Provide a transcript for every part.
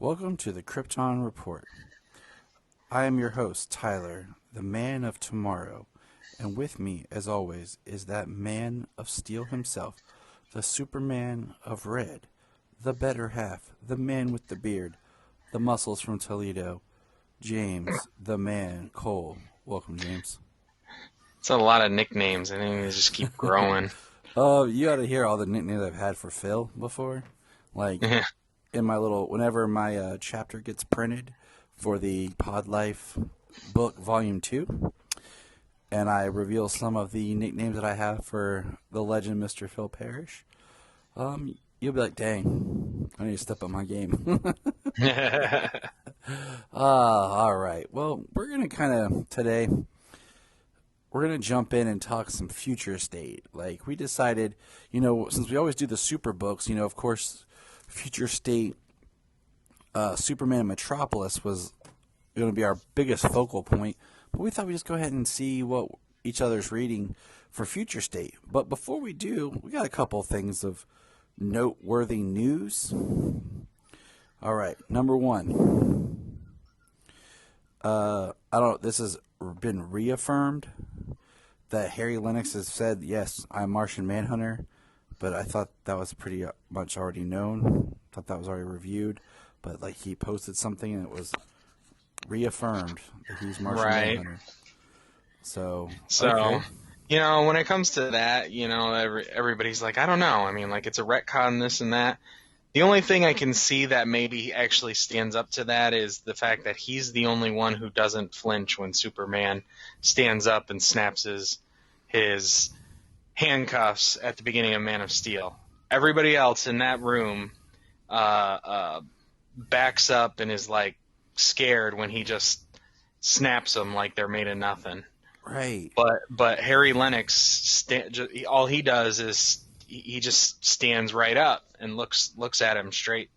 Welcome to the Krypton Report. I am your host, Tyler, the man of tomorrow, and with me, as always, is that man of steel himself, the Superman of red, the better half, the man with the beard, the muscles from Toledo, James, the man, Cole. Welcome, James. It's a lot of nicknames. I think they just keep growing. Oh, you got to hear all the nicknames I've had for Phil before. Like, in my whenever my chapter gets printed for the Pod Life book, Volume 2, and I reveal some of the nicknames that I have for the legend Mr. Phil Parrish, you'll be like, dang, I need to step up my game. All right. Well, we're going to today, we're going to jump in and talk some future state. Like, we decided, since we always do the super books, of course, future state, Superman and Metropolis was going to be our biggest focal point. But we thought we'd just go ahead and see what each other's reading for future state. But before we do, we got a couple things of noteworthy news. All right, number one. I don't. This has been reaffirmed that Harry Lennox has said, yes, I'm Martian Manhunter, but I thought that was pretty much already known. Thought that was already reviewed, but like he posted something and it was reaffirmed that he's Martian Right. Manhunter. So, So, okay. when it comes to that, everybody's like, I don't know. I mean, like, it's a retcon, this and that. The only thing I can see that maybe actually stands up to that is the fact that he's the only one who doesn't flinch when Superman stands up and snaps his handcuffs at the beginning of Man of Steel. Everybody else in that room backs up and is like scared when he just snaps them like they're made of nothing. Right. But Harry Lennox, all he does is he just stands right up and looks at him straight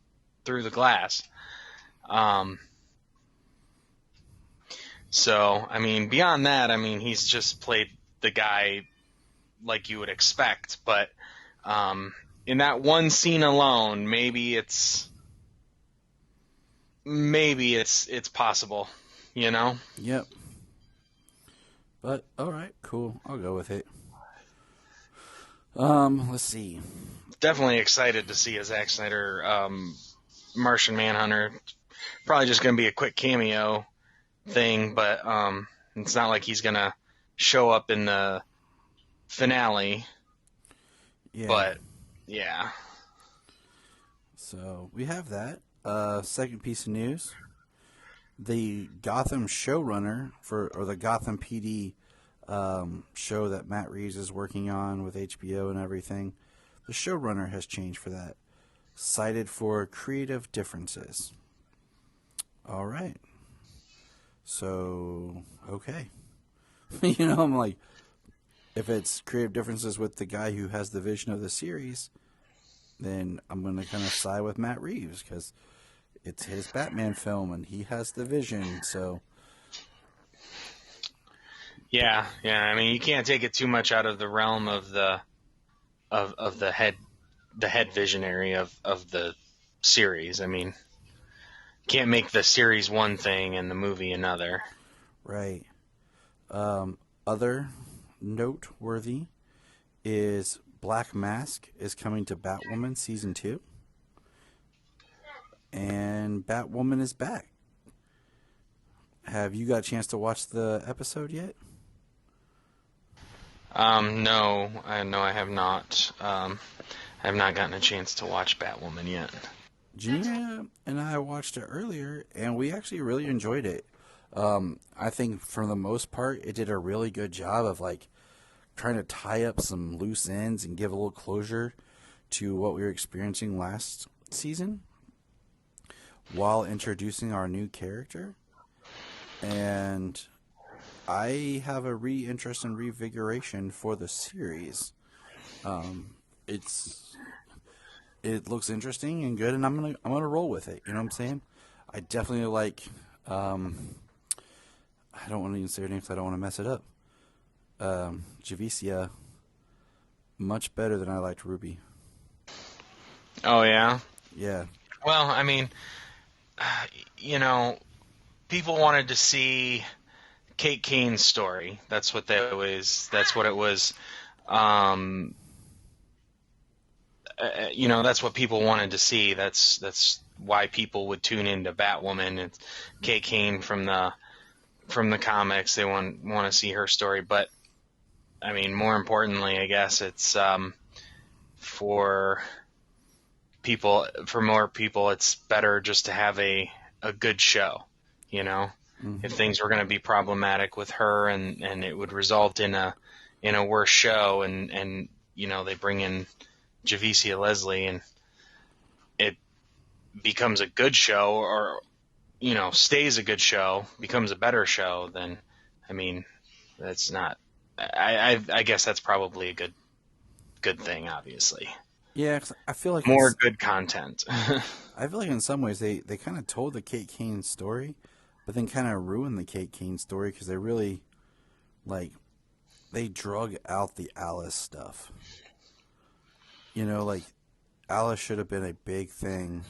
through the glass. Um, so I mean, beyond that, I mean, he's just played the guy like you would expect. But in that one scene alone, maybe it's possible, you know. Yep. But all right, cool. I'll go with it. Let's see. Definitely excited to see a Zack Snyder Martian Manhunter. Probably just going to be a quick cameo thing, but it's not like he's going to show up in the finale. Yeah. But yeah, So we have that. Second piece of news: the Gotham showrunner or the Gotham PD show that Matt Reeves is working on with HBO and everything. The showrunner has changed for that, cited for creative differences. All right. So, okay. I'm like, if it's creative differences with the guy who has the vision of the series, then I'm going to kind of side with Matt Reeves because it's his Batman film and he has the vision. So, yeah. I mean, you can't take it too much out of the realm of the head visionary of the series. I mean, can't make the series one thing and the movie another. right. Other noteworthy is Black Mask is coming to Batwoman season 2, and Batwoman is back. Have you got a chance to watch the episode yet? No, I have not. I have not gotten a chance to watch Batwoman yet. Gina and I watched it earlier, and we actually really enjoyed it. I think for the most part, it did a really good job of like trying to tie up some loose ends and give a little closure to what we were experiencing last season, while introducing our new character. And I have a interest and revigoration for the series. It's it looks interesting and good, and I'm gonna roll with it. You know what I'm saying? I definitely like. I don't want to even say her name because I don't want to mess it up. Javicia much better than I liked Ruby. Oh yeah. Yeah, Well, I mean, you know, people wanted to see Kate Kane's story. That's what they was. That's what it was. Um, that's what people wanted to see. That's why people would tune into Batwoman. It's Kate Kane from the comics. They want to see her story. But I mean, more importantly, I guess it's for for more people, it's better just to have a good show. You know, if Hmm. things were going to be problematic with her and it would result in a worse show, and they bring in Javicia Leslie and it becomes a good show, or stays a good show, becomes a better show, then I mean that's not. I guess that's probably a good thing. Obviously, Yeah, 'cause more good content. I feel like in some ways they kind of told the Kate Kane story, but then kind of ruined the Kate Kane story because they really like they drug out the Alice stuff. Like Alice should have been a big thing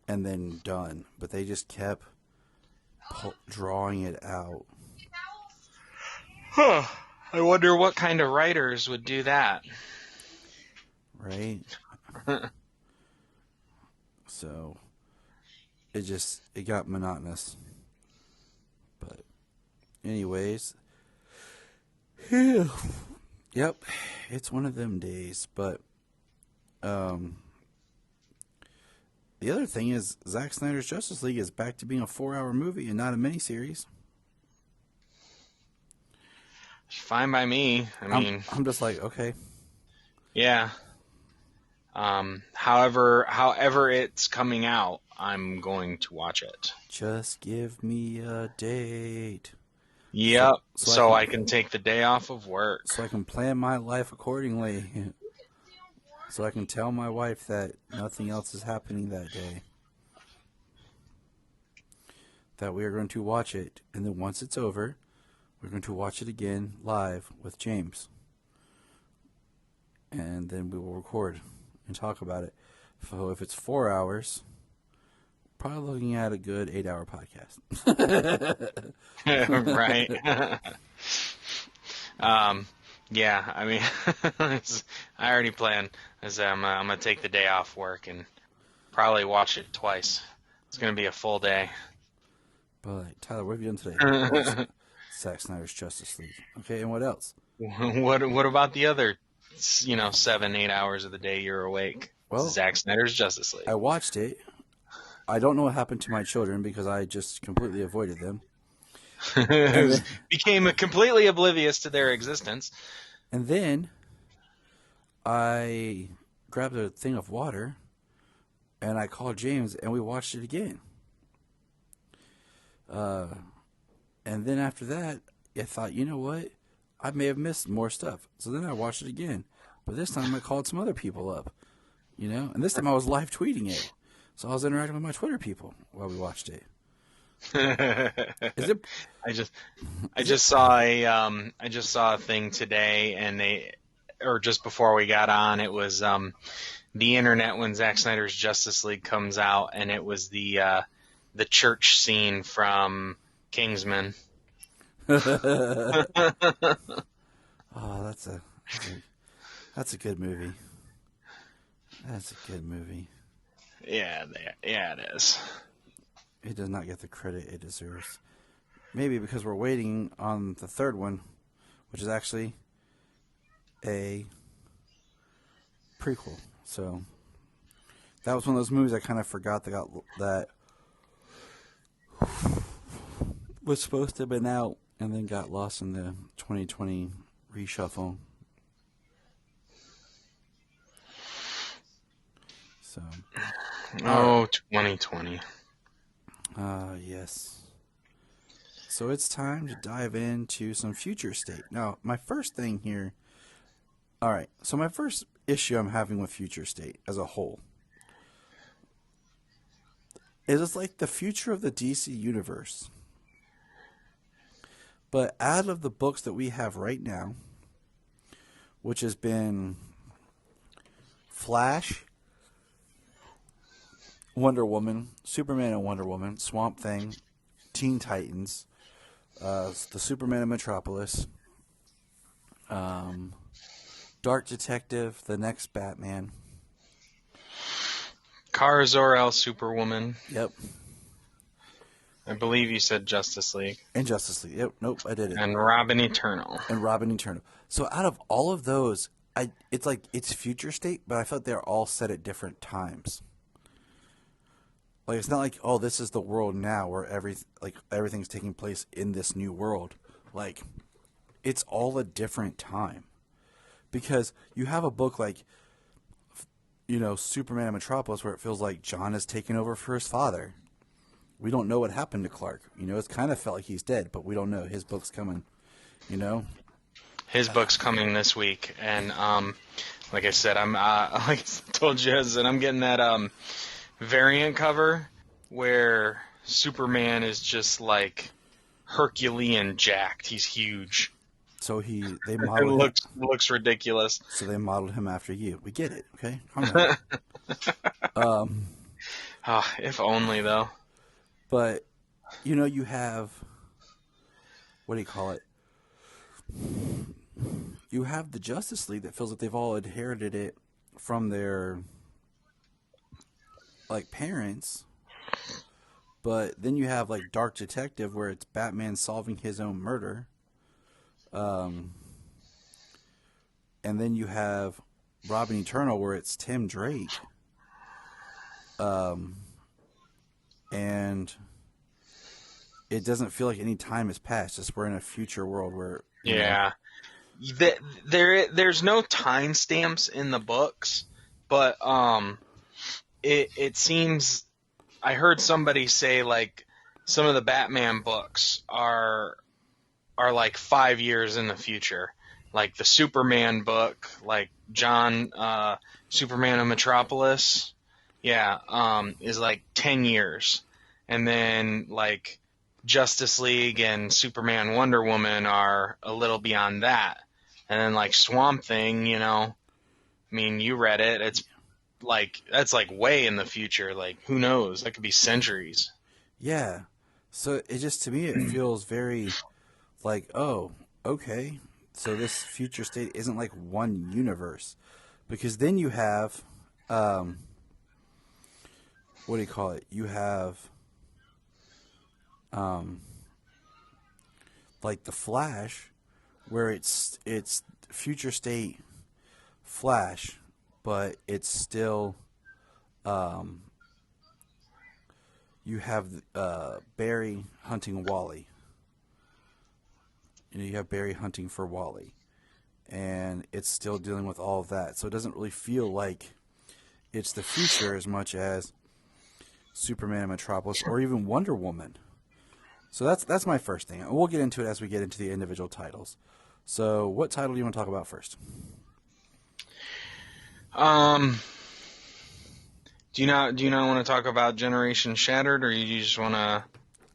and then done, but they just kept drawing it out. Huh. I wonder what kind of writers would do that. Right? So it got monotonous. But anyways, yep, it's one of them days. But um, the other thing is Zack Snyder's Justice League is back to being a 4-hour movie and not a miniseries. Fine by me. I mean, I'm just like, okay, yeah. However it's coming out, I'm going to watch it. just give me a date. Yep. So I can take the day off of work. I can plan my life accordingly. So I can tell my wife that nothing else is happening that day. That we are going to watch it, and then once it's over, we're going to watch it again live with James. And then we will record and talk about it. So if it's 4 hours, probably looking at a good 8-hour podcast. Right. um, yeah, I mean, I already plan. I'm gonna take the day off work and probably watch it twice. It's gonna be a full day. But Tyler, what have you done today? Oh, Zack Snyder's Justice League. Okay, and what else? What about the other, 7, 8 hours of the day you're awake? Well, Zack Snyder's Justice I League. watched it. I don't know what happened to my children because I just completely avoided them. And then, Became completely oblivious to their existence. and then I grabbed a thing of water and I called James and we watched it again. Uh, and then after that, I thought, you know what? I may have missed more stuff. So then I watched it again. But this time I called some other people up, and this time I was live tweeting it. So I was interacting with my Twitter people while we watched it. Is it? I just I Is it? just saw a thing today, and or just before we got on, it was the internet when Zack Snyder's Justice League comes out, and it was the church scene from Kingsman. Oh, that's a good movie. That's a good movie. Yeah, yeah, it is. It does not get the credit it deserves. Maybe because we're waiting on the third one, which is actually a prequel. So that was one of those movies I kind of forgot that was supposed to have been out and then got lost in the 2020 reshuffle. So, Oh, 2020. yes. So it's time to dive into some future state. Now, my first thing here. All right. So my first issue I'm having with future state as a whole is it's like the future of the DC universe. But out of the books that we have right now, which has been Flash, Wonder Woman, Superman and Wonder Woman, Swamp Thing, Teen Titans, the Superman of Metropolis, um, Dark Detective, the next Batman. Kara Zor-El, Superwoman. Yep. I believe you said Justice League. And Justice League. Yep. Nope, I did it. And Robin Eternal. And Robin Eternal. So out of all of those, it's like it's future state, but I felt they're all set at different times. Like it's not like, oh, this is the world now where everything's taking place in this new world. Like it's all a different time. Because you have a book like Superman and Metropolis where it feels like John is taking over for his father. We don't know what happened to Clark. It's kind of felt like he's dead, but we don't know. His book's coming, His book's coming this week, and like I said, I'm like I told you, I'm getting that variant cover where Superman is just like Herculean jacked. He's huge. So they It modeled looks ridiculous. So they modeled him after you. We get it, okay? If only though. But you have, what do you call it? You have the Justice League that feels like they've all inherited it from their parents. But then you have Dark Detective where it's Batman solving his own murder. And then you have Robin Eternal where it's Tim Drake. And it doesn't feel like any time has passed. Just we're in a future world where there's no timestamps in the books, but it seems I heard somebody say some of the Batman books are 5 years in the future. Like the Superman book, John Superman of Metropolis, is 10 years. And then Justice League and Superman Wonder Woman are a little beyond that. And then Swamp Thing, you read it, it's that's way in the future. Who knows? That could be centuries. Yeah. So it just, to me, it feels very oh, okay. So this future state isn't one universe. Because then you have, what do you call it? You have, the Flash, where it's future state Flash, but it's still, you have Barry hunting Wally. You have Barry hunting for Wally, and it's still dealing with all of that. So it doesn't really feel like it's the future as much as Superman and Metropolis or even Wonder Woman. So that's my first thing. And we'll get into it as we get into the individual titles. So what title do you want to talk about first? Do you not want to talk about Generation Shattered, or you just want to?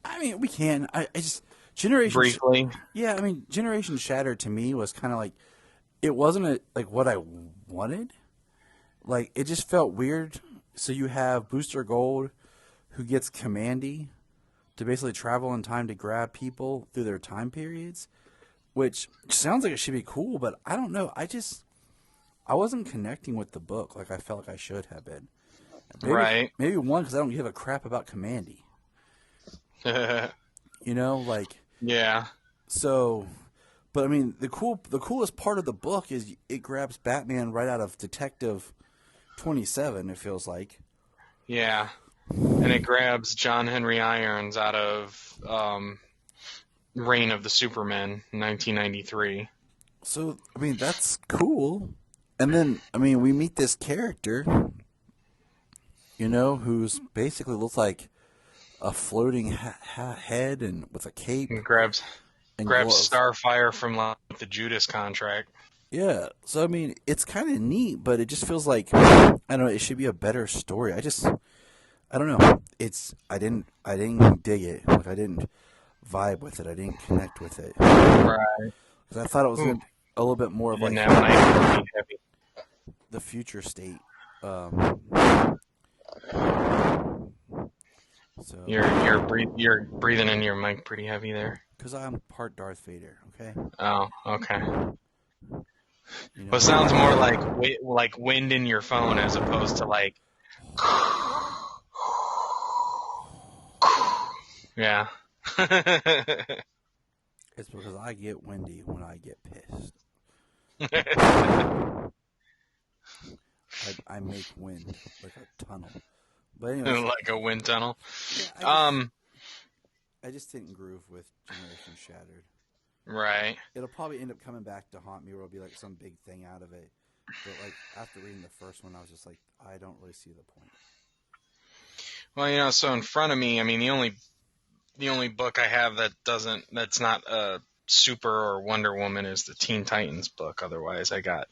I mean, we can. I just Generation briefly. Yeah, I mean, Generation Shattered to me was kind of it wasn't what I wanted. It just felt weird. So you have Booster Gold, who gets Commandy to basically travel in time to grab people through their time periods, which sounds like it should be cool, but I don't know. I wasn't connecting with the book like I felt like I should have been. Right. Maybe one, because I don't give a crap about Commandy. Yeah. So, but I mean, the coolest part of the book is it grabs Batman right out of Detective 27. It feels like. Yeah, and it grabs John Henry Irons out of Reign of the Supermen, 1993. So, I mean, that's cool. And then, I mean, we meet this character, who's basically looks like a floating head and with a cape. And grabs gloves. Starfire from the Judas Contract. Yeah, so I mean, it's kind of neat, but it just feels like, I don't know, it should be a better story. I don't know. I didn't dig it. I didn't vibe with it. I didn't connect with it. Right. Because I thought it was a little bit more of the future state. So, you're breathing in your mic pretty heavy there. because I'm part Darth Vader, okay? Oh, okay. You Well, it know, sounds more like like wind in your phone as opposed to like yeah. it's because I get windy when I get pissed. I make wind like a tunnel. But anyways, Like a wind tunnel. yeah, Um, I just didn't groove with Generation Shattered. right. It'll probably end up coming back to haunt me, or it'll be like some big thing out of it. But like after reading the first one, I was just like, I don't really see the point. Well, so in front of me, I mean, the only book I have that's not a Super or Wonder Woman is the Teen Titans book. Otherwise, I got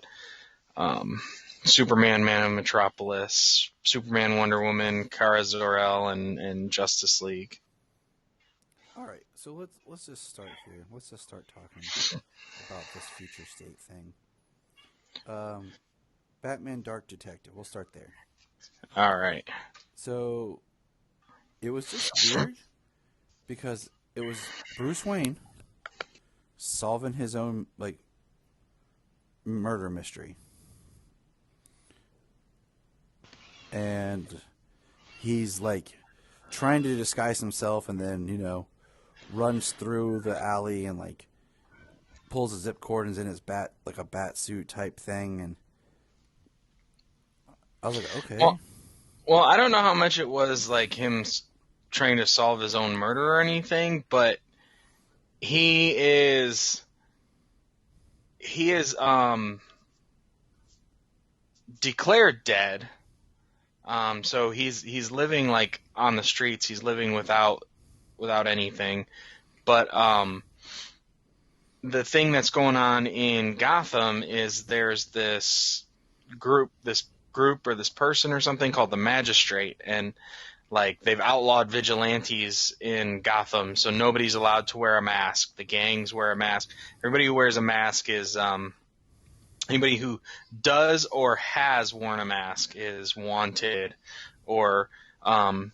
um, Superman, Man of Metropolis, Superman, Wonder Woman, Kara Zor-El, and Justice League. All right, so let's just start here. Let's just start talking about this future state thing. Um, Batman Dark Detective. We'll start there. All right. So it was just weird because it was Bruce Wayne solving his own like murder mystery, and he's like trying to disguise himself, and then runs through the alley and like pulls a zip cord and is in his bat like a bat suit type thing, and I was like, okay. Well, well, I don't know how much it was like him trying to solve his own murder or anything, but he is he is declared dead. So he's living like on the streets. He's living without anything. But the thing that's going on in Gotham is there's this group or this person or something called the Magistrate, and like they've outlawed vigilantes in Gotham, so nobody's allowed to wear a mask. The gangs wear a mask. Everybody who wears a mask is anybody who does or has worn a mask is wanted, or um,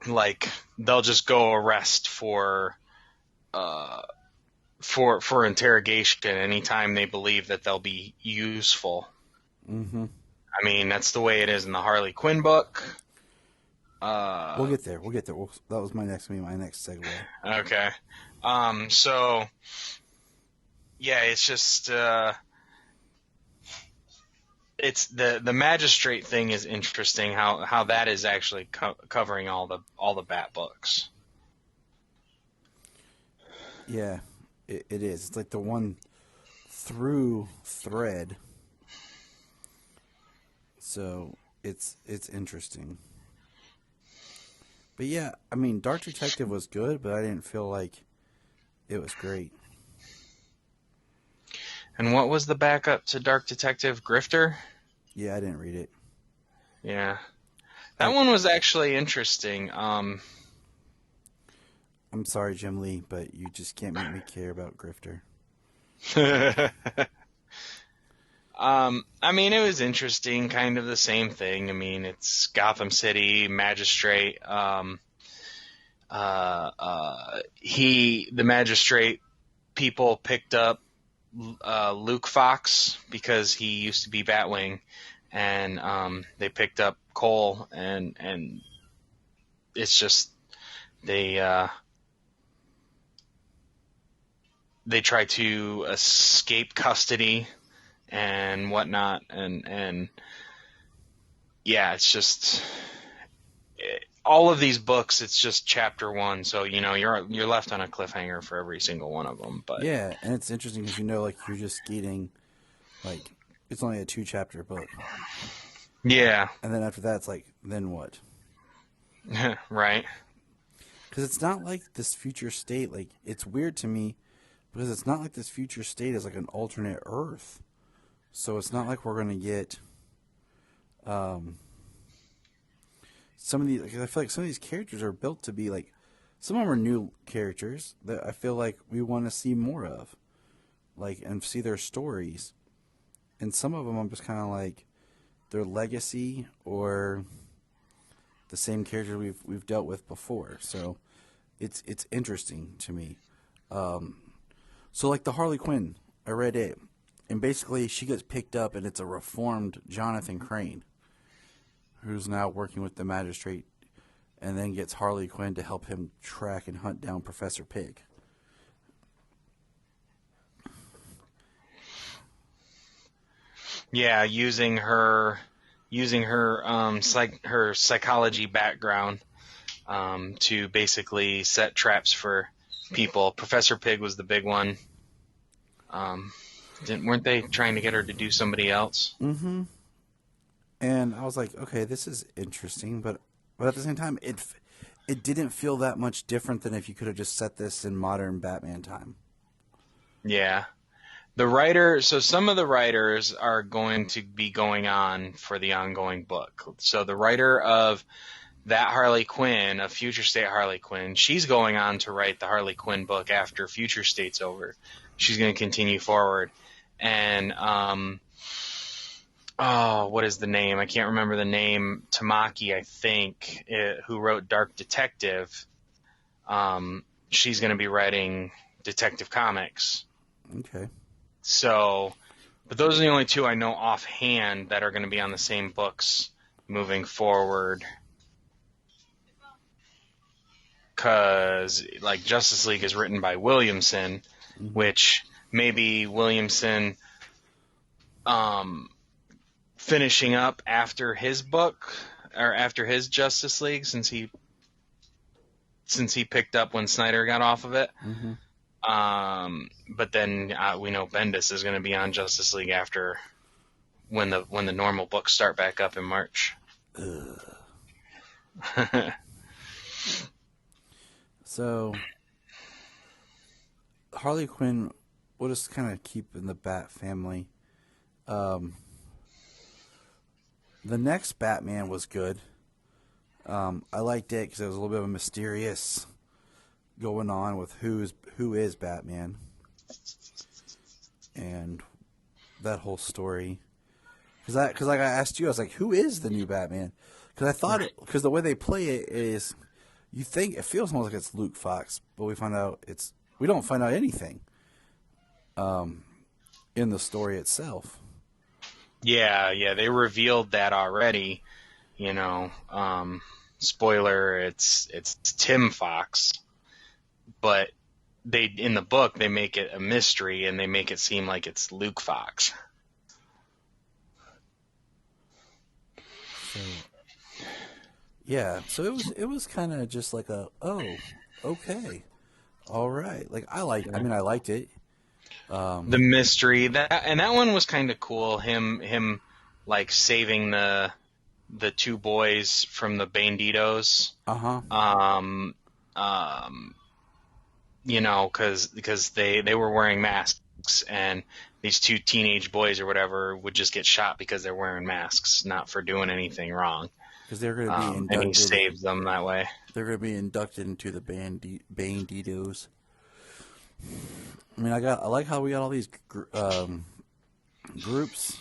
like they'll just go arrest uh, for interrogation anytime they believe that they'll be useful. Mm-hmm. I mean, that's the way it is in the Harley Quinn book. We'll get there. We'll get there. That was my next segue. Okay. So yeah, it's just it's the magistrate thing is interesting. How that is actually covering all the Bat books. Yeah, it is. It's like the one through thread. So it's interesting. But yeah, I mean, Dark Detective was good, but I didn't feel like it was great. And what was the backup to Dark Detective? Grifter? Yeah, I didn't read it. Yeah. That I one was actually interesting. I'm sorry, Jim Lee, but you just can't make me care about Grifter. I mean, it was interesting, kind of the same thing. I mean, it's Gotham City, Magistrate. The Magistrate people picked up Luke Fox because he used to be Batwing, and they picked up Cole, and it's just they try to escape custody and whatnot, and yeah, it's just all of these books. It's just chapter one, so you're left on a cliffhanger for every single one of them. But Yeah, and it's interesting because like you're just getting like it's only a 2-chapter book, yeah, and then after that, it's like then what? right. Because it's not like this future state. Like it's weird to me because it's not like this future state is like an alternate Earth. So it's not like we're gonna get some of these. Like, I feel like some of these characters are built to be like some of them are new characters that I feel like we want to see more of, like and see their stories. And some of them I'm just kind of like their legacy or the same character we've dealt with before. So it's interesting to me. So like the Harley Quinn, I read it, and basically she gets picked up, and it's a reformed Jonathan Crane, who's now working with the magistrate, and then gets Harley Quinn to help him track and hunt down Professor Pig. Yeah, her psychology background to basically set traps for people. Professor Pig was the big one. Weren't they trying to get her to do somebody else? Mm-hmm. And I was like, okay, this is interesting, but at the same time, it didn't feel that much different than if you could have just set this in modern Batman time. Yeah. So some of the writers are going to be going on for the ongoing book. So the writer of that Harley Quinn, of Future State Harley Quinn, she's going on to write the Harley Quinn book after Future State's over. She's going to continue forward. And, what is the name? I can't remember the name. Tamaki, I think, who wrote Dark Detective. She's going to be writing Detective Comics. Okay. So, but those are the only two I know offhand that are going to be on the same books moving forward. Because, like, Justice League is written by Williamson, which maybe Williamson finishing up after his book, or after his Justice League, since he picked up when Snyder got off of it. Mm-hmm. But then we know Bendis is going to be on Justice League after when the normal books start back up in March. So Harley Quinn, we'll just kind of keep in the Bat family. The next Batman was good. I liked it because there was a little bit of a mysterious going on with who is Batman, and that whole story. Because like I asked you, I was like, who is the new Batman? Because I thought because the way they play it is, you think it feels almost like it's Luke Fox, but we don't find out anything in the story itself. Yeah, they revealed that already. Spoiler, it's Tim Fox, but in the book they make it a mystery and they make it seem like it's Luke Fox. So, yeah, so it was kind of just like okay, all right. Like I liked it. The mystery that one was kind of cool. Him like saving the two boys from the Banditos. Because they were wearing masks, and these two teenage boys or whatever would just get shot because they're wearing masks, not for doing anything wrong. Because they're going to be inducted. And he saves them that way. They're going to be inducted into the Banditos. I mean, I like how we got all these groups,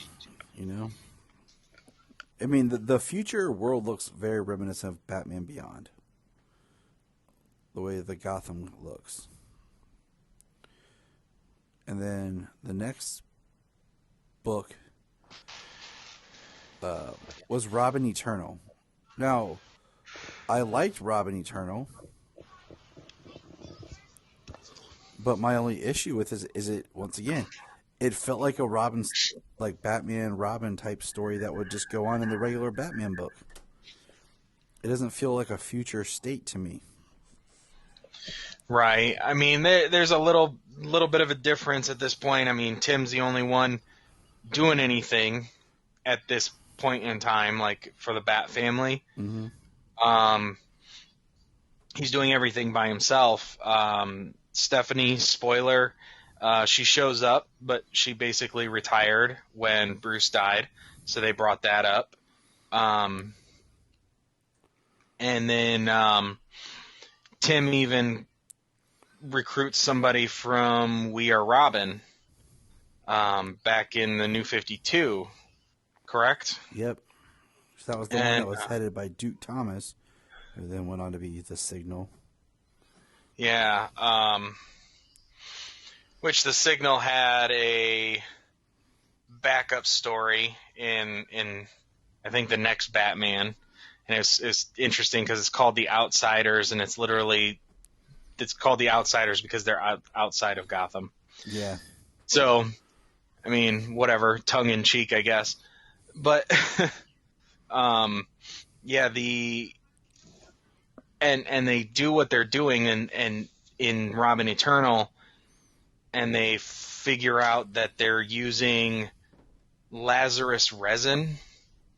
I mean, the future world looks very reminiscent of Batman Beyond. The way the Gotham looks. And then the next book was Robin Eternal. Now, I liked Robin Eternal, but my only issue with is it once again, it felt like a Batman Robin type story that would just go on in the regular Batman book. It doesn't feel like a future state to me. Right. I mean, there's a little bit of a difference at this point. I mean, Tim's the only one doing anything at this point in time, like for the Bat family. Mm-hmm. He's doing everything by himself. Stephanie, spoiler, she shows up, but she basically retired when Bruce died, so they brought that up. And then Tim even recruits somebody from We Are Robin back in the New 52, correct? Yep. That was the one that And was headed by Duke Thomas, who then went on to be the Signal. yeah, which the Signal had a backup story in I think the next Batman, and it's interesting because it's called The Outsiders, and it's called The Outsiders because they're outside of Gotham. Yeah. So, I mean, whatever, tongue in cheek, I guess. But, yeah, and they do what they're doing, and in Robin Eternal, and they figure out that they're using Lazarus resin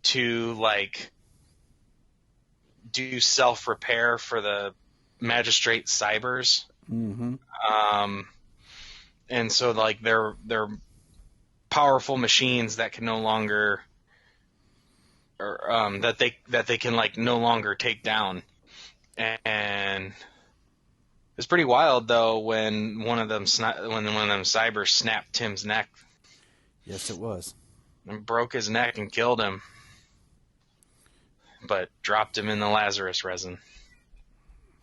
to like do self repair for the magistrate cybers. Mm-hmm. And so like they're powerful machines that can no longer, or that they can like no longer take down. And it's pretty wild though when one of them cybers snapped Tim's neck Yes, it was. and broke his neck and killed him, but dropped him in the Lazarus resin.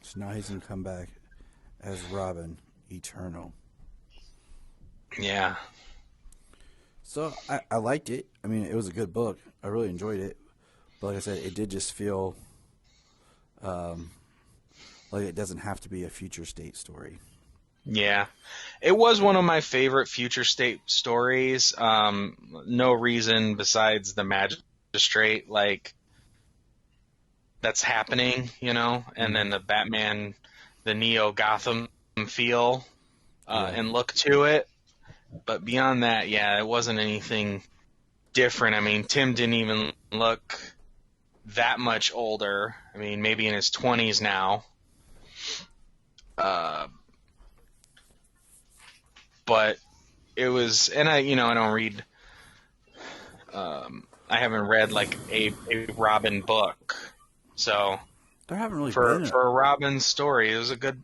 So now he's gonna come back as Robin Eternal. Yeah. So I liked it. I mean, it was a good book. I really enjoyed it. But like I said, it did just feel like it doesn't have to be a future state story. Yeah. It was one of my favorite future state stories. No reason besides the magistrate, like, that's happening, and then the Batman, the Neo Gotham feel and look to it. But beyond that, yeah, it wasn't anything different. I mean, Tim didn't even look that much older. I mean, maybe in his 20s now. But it was, and I don't read, I haven't read like a Robin book. So There haven't really for been. a Robin story,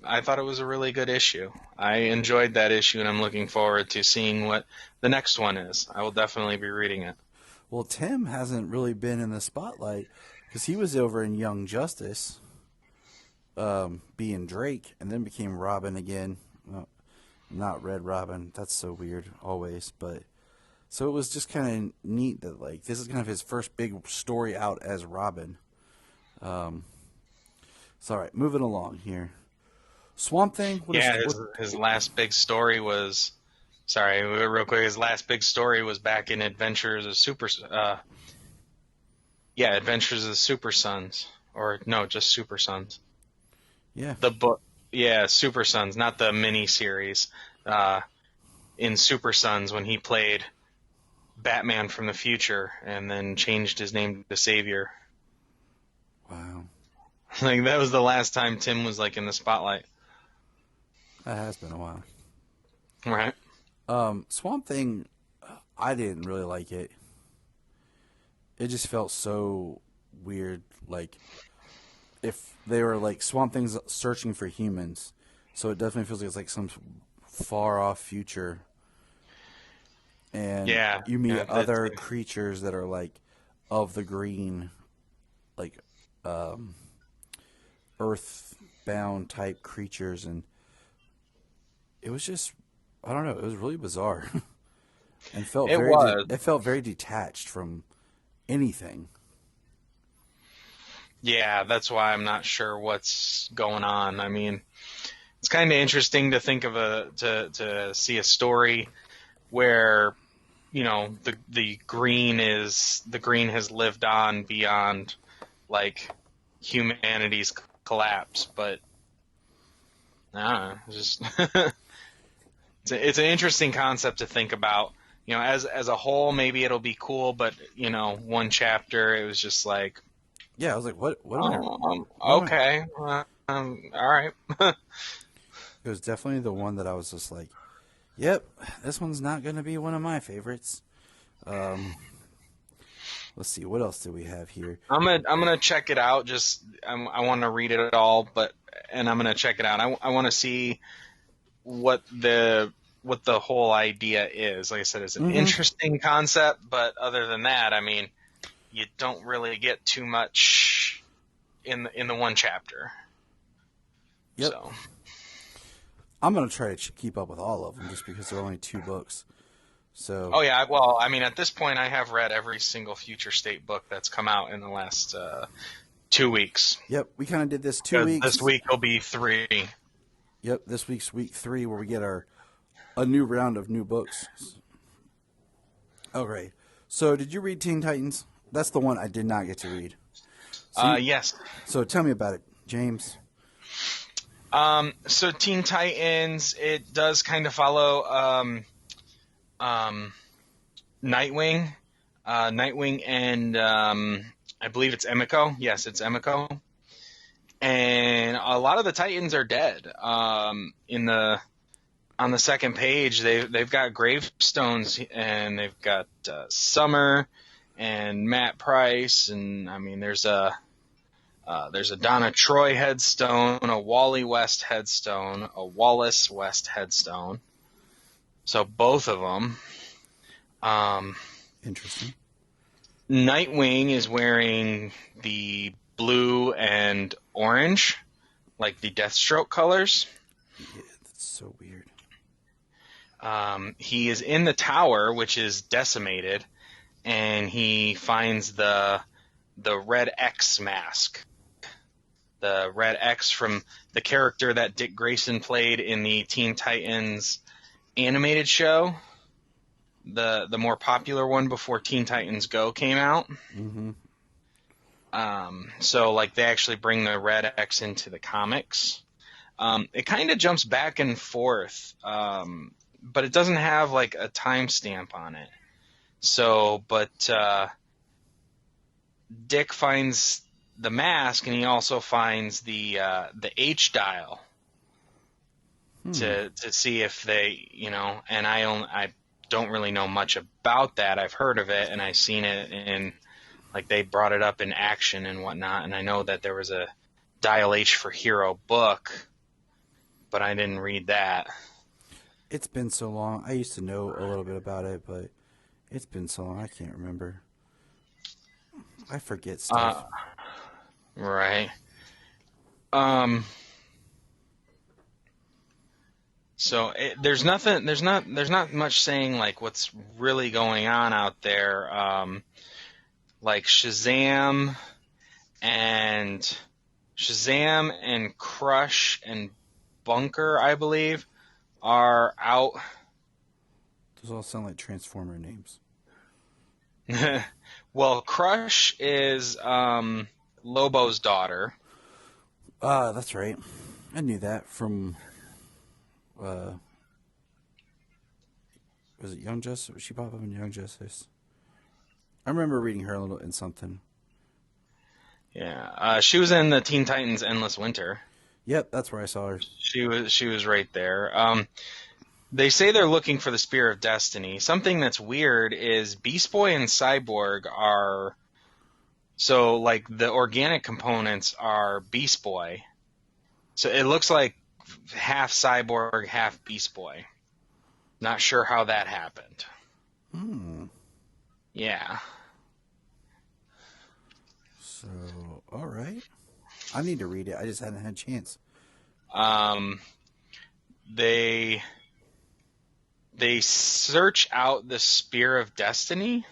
I thought it was a really good issue. I enjoyed that issue, and I'm looking forward to seeing what the next one is. I will definitely be reading it. Well, Tim hasn't really been in the spotlight because he was over in Young Justice, being Drake, and then became Robin again. Well, not Red Robin. That's so weird always, but so it was just kind of neat that like this is kind of his first big story out as Robin. So all right, moving along here. Swamp Thing. His last big story was. Sorry, real quick. His last big story was back in Adventures of Super. Adventures of Super Sons, or no, just Super Sons. Yeah. The book. Yeah, Super Sons, not the mini series. In Super Sons, when he played Batman from the future, and then changed his name to Savior. Wow. Like that was the last time Tim was like in the spotlight. That has been a while. Right. Swamp Thing, I didn't really like it. It just felt so weird. Like, if they were like Swamp Thing's searching for humans, so it definitely feels like it's like some far off future. And you meet other creatures that are like of the green, like earthbound type creatures, and it was just, I don't know, it was really bizarre. And it felt very detached from anything. Yeah, that's why I'm not sure what's going on. I mean, it's kind of interesting to think of to see a story where the green has lived on beyond like humanity's collapse, but I don't know, it's just it's an interesting concept to think about. As a whole, maybe it'll be cool, but one chapter it was just like, yeah, I was like, what? Okay, all right. It was definitely the one that I was just like, yep, this one's not going to be one of my favorites. Let's see, what else do we have here? I'm gonna check it out. Just I want to read it all, and I'm gonna check it out. I want to see what the whole idea is. Like I said, it's an interesting concept, but other than that, I mean, you don't really get too much in the one chapter. Yep. So, I'm gonna try to keep up with all of them just because they're only 2 books. So, oh yeah, well, I mean, at this point, I have read every single Future State book that's come out in the last 2 weeks. yep, we kind of did this two 'Cause this weeks. week will be 3. Yep, this week's week 3 where we get a new round of new books. Okay, so did you read Teen Titans? That's the one I did not get to read. Yes. So tell me about it, James. So Teen Titans, it does kind of follow Nightwing, Nightwing, and I believe it's Emiko. Yes, it's Emiko. And a lot of the Titans are dead. On the second page, they've got gravestones, and they've got Summer and Matt Price, and I mean there's a Donna Troy headstone, a Wally West headstone, a Wallace West headstone. So both of them. Interesting. Nightwing is wearing the blue and orange, like the Deathstroke colors. Yeah, that's so weird. He is in the tower, which is decimated, and he finds the Red X mask. The Red X from the character that Dick Grayson played in the Teen Titans animated show. The more popular one before Teen Titans Go came out. Mm-hmm. So like they actually bring the Red X into the comics. It kind of jumps back and forth, but it doesn't have like a timestamp on it. So, but Dick finds the mask, and he also finds the H dial to see if they, and I don't really know much about that. I've heard of it, and I've seen it in, like, they brought it up in Action and whatnot, and I know that there was a Dial H for Hero book, but I didn't read that. It's been so long. I used to know a little bit about it, but it's been so long I can't remember. I forget stuff. Right. So there's not much saying like what's really going on out there. Like Shazam and Crush and Bunker, I believe, are out. Those all sound like Transformer names. Well, Crush is Lobo's daughter. That's right. I knew that from. Was it Young Justice? She popped up in Young Justice. I remember reading her a little in something. Yeah, she was in the Teen Titans Endless Winter. Yep, that's where I saw her. She was right there. They say they're looking for the Spear of Destiny. Something that's weird is Beast Boy and Cyborg are, so like the organic components are Beast Boy. So it looks like half Cyborg, half Beast Boy. Not sure how that happened. Yeah. So, all right. I need to read it. I just hadn't had a chance. They search out the Spear of Destiny.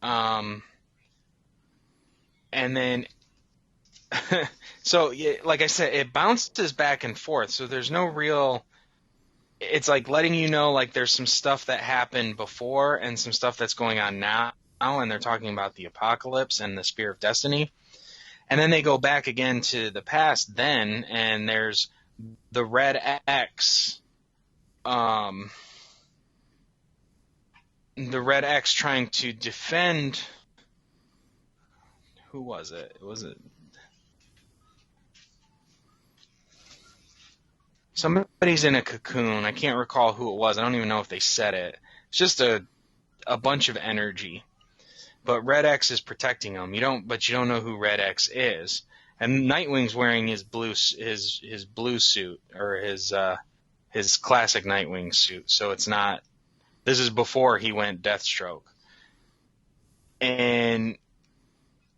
And then, so yeah, like I said, it bounces back and forth. So there's no real. It's like letting you know, like there's some stuff that happened before and some stuff that's going on now, and they're talking about the apocalypse and the Spear of Destiny. And then they go back again to the past then, and there's the Red X. The Red X trying to defend. Who was it? Was it somebody's in a cocoon? I can't recall who it was. I don't even know if they said it. It's just a bunch of energy. But Red X is protecting him. You don't know who Red X is. And Nightwing's wearing his blue suit, or his classic Nightwing suit. So it's not This is before he went Deathstroke. And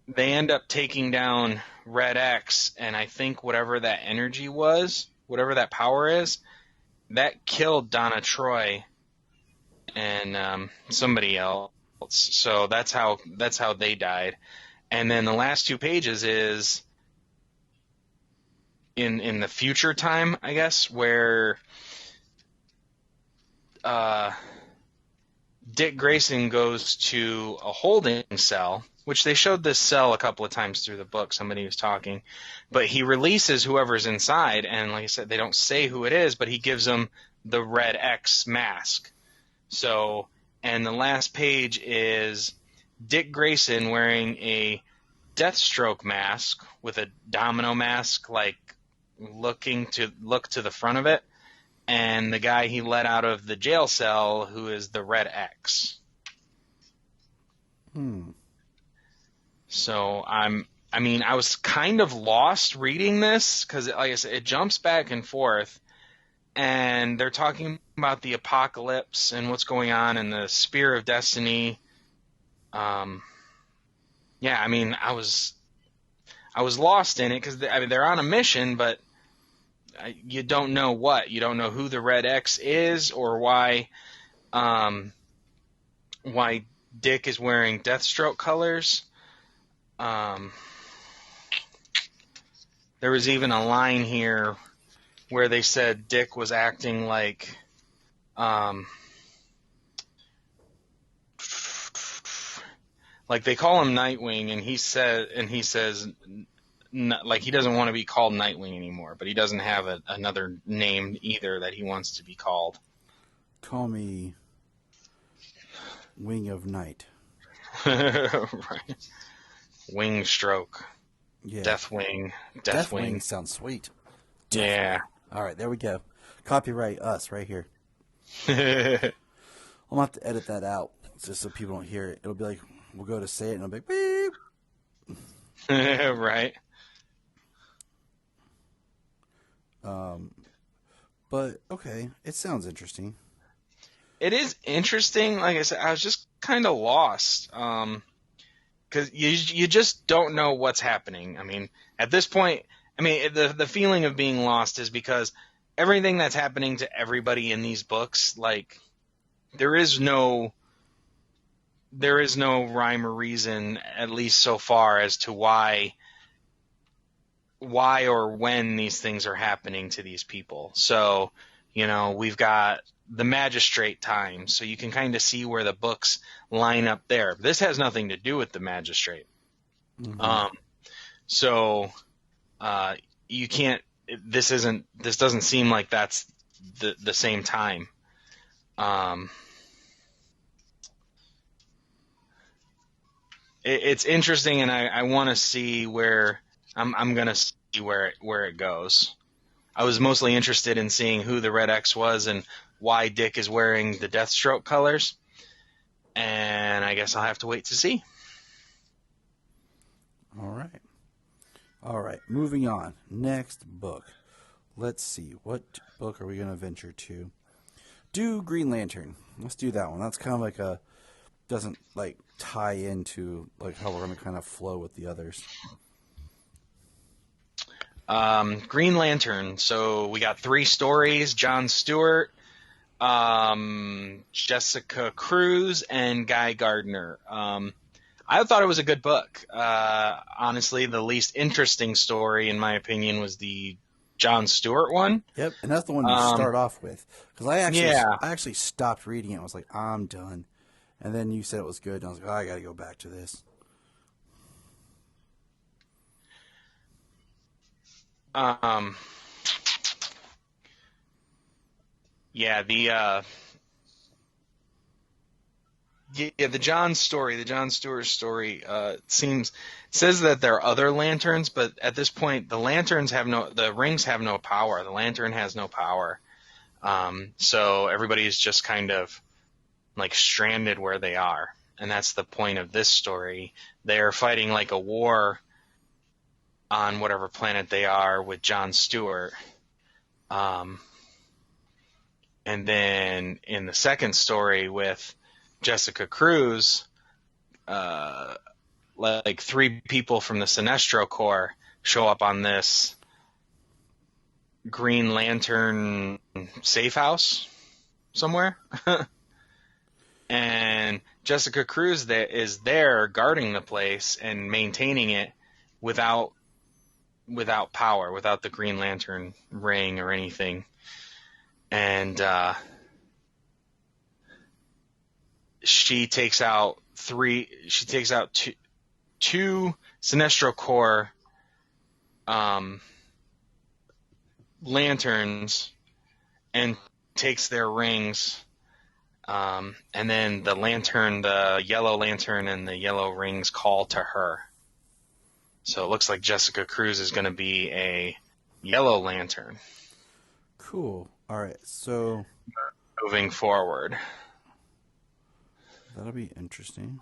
they end up taking down Red X, and I think whatever that energy was, whatever that power is, that killed Donna Troy and somebody else. So that's how they died. And then the last two pages is in the future time, I guess, where uh, Dick Grayson goes to a holding cell, which they showed this cell a couple of times through the book. Somebody was talking, but he releases whoever's inside, and like I said, they don't say who it is, but he gives them the Red X mask. So, and the last page is Dick Grayson wearing a Deathstroke mask with a domino mask, like look to the front of it, and the guy he let out of the jail cell, who is the Red X. Hmm. So I was kind of lost reading this because, like I said, it jumps back and forth, and they're talking about the apocalypse and what's going on and the Spear of Destiny. Yeah, I was lost in it because they're on a mission, but you don't know what. You don't know who the Red X is or um, why Dick is wearing Deathstroke colors. Um, there was even a line here where they said Dick was acting um, like they call him Nightwing, and he says like he doesn't want to be called Nightwing anymore, but he doesn't have another name either that he wants to be called. Call me Wing of Night. Right. Wing stroke. Yeah. Deathwing. Deathwing Deathwing. sounds sweet. Yeah. Deathwing. All right, there we go. Copyright us right here. I'm gonna have to edit that out just so people don't hear it. It'll be like we'll go to say it and it'll be like beep. Right. Um, but okay, it sounds interesting. It is interesting. Like I said, I was just kind of lost. Because you just don't know what's happening. I mean, at this point, the feeling of being lost is because everything that's happening to everybody in these books, like there is no rhyme or reason, at least so far, as to why or when these things are happening to these people. So, we've got the magistrate time, so you can kind of see where the books line up there. This has nothing to do with the magistrate. Mm-hmm. Um, so you can't. This doesn't seem like that's the same time. Um, it's interesting, and I want to see where I'm gonna see where it goes. I was mostly interested in seeing who the Red X was and why Dick is wearing the Deathstroke colors, and I guess I'll have to wait to see. All right. All right. Moving on. Next book. Let's see. What book are we going to venture to? Do Green Lantern. Let's do that one. That's kind of like a doesn't like tie into like how we're going to kind of flow with the others. Green Lantern. So we got 3 stories: John Stewart, Jessica Cruz, and Guy Gardner. I thought it was a good book. Honestly, the least interesting story, in my opinion, was the John Stewart one. Yep, and that's the one you Um, start off with because yeah. I actually stopped reading it. I was like, I'm done, and then you said it was good, and I was like, oh, I got to go back to this. Um, yeah. The John Stewart story, says that there are other lanterns, but at this point, the rings have no power. The lantern has no power. So everybody's just kind of like stranded where they are, and that's the point of this story. They're fighting like a war on whatever planet they are with John Stewart. Um, And then in the second story with Jessica Cruz, uh, like three people from the Sinestro Corps show up on this Green Lantern safe house somewhere, and Jessica Cruz that is there guarding the place and maintaining it without power, without the Green Lantern ring or anything, and she takes out two Sinestro Corps um, lanterns and takes their rings. And then the yellow lantern and the yellow rings call to her. So it looks like Jessica Cruz is going to be a yellow lantern Cool. All right. So moving forward. that'll be interesting.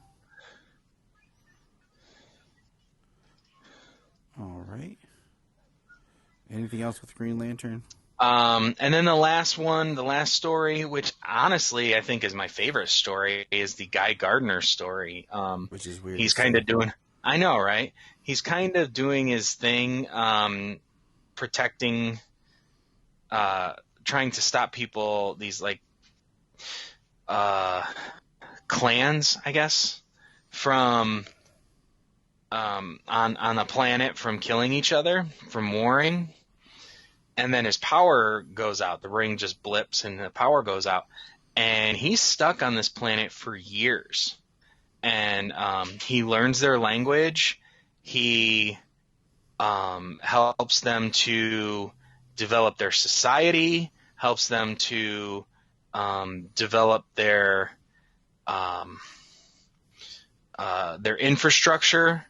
All right. Anything else with Green Lantern? And then the last story, which honestly I think is my favorite story, is the Guy Gardner story. Which is weird to He's kind say. of doing, I know, right? He's kind of doing his thing, protecting, trying to stop people, these like uh, clans, I guess, from on a planet from killing each other, from warring. And then his power goes out. The ring just blips and the power goes out. And he's stuck on this planet for years. And he learns their language. He helps them to develop their society, helps them to develop um, their infrastructure.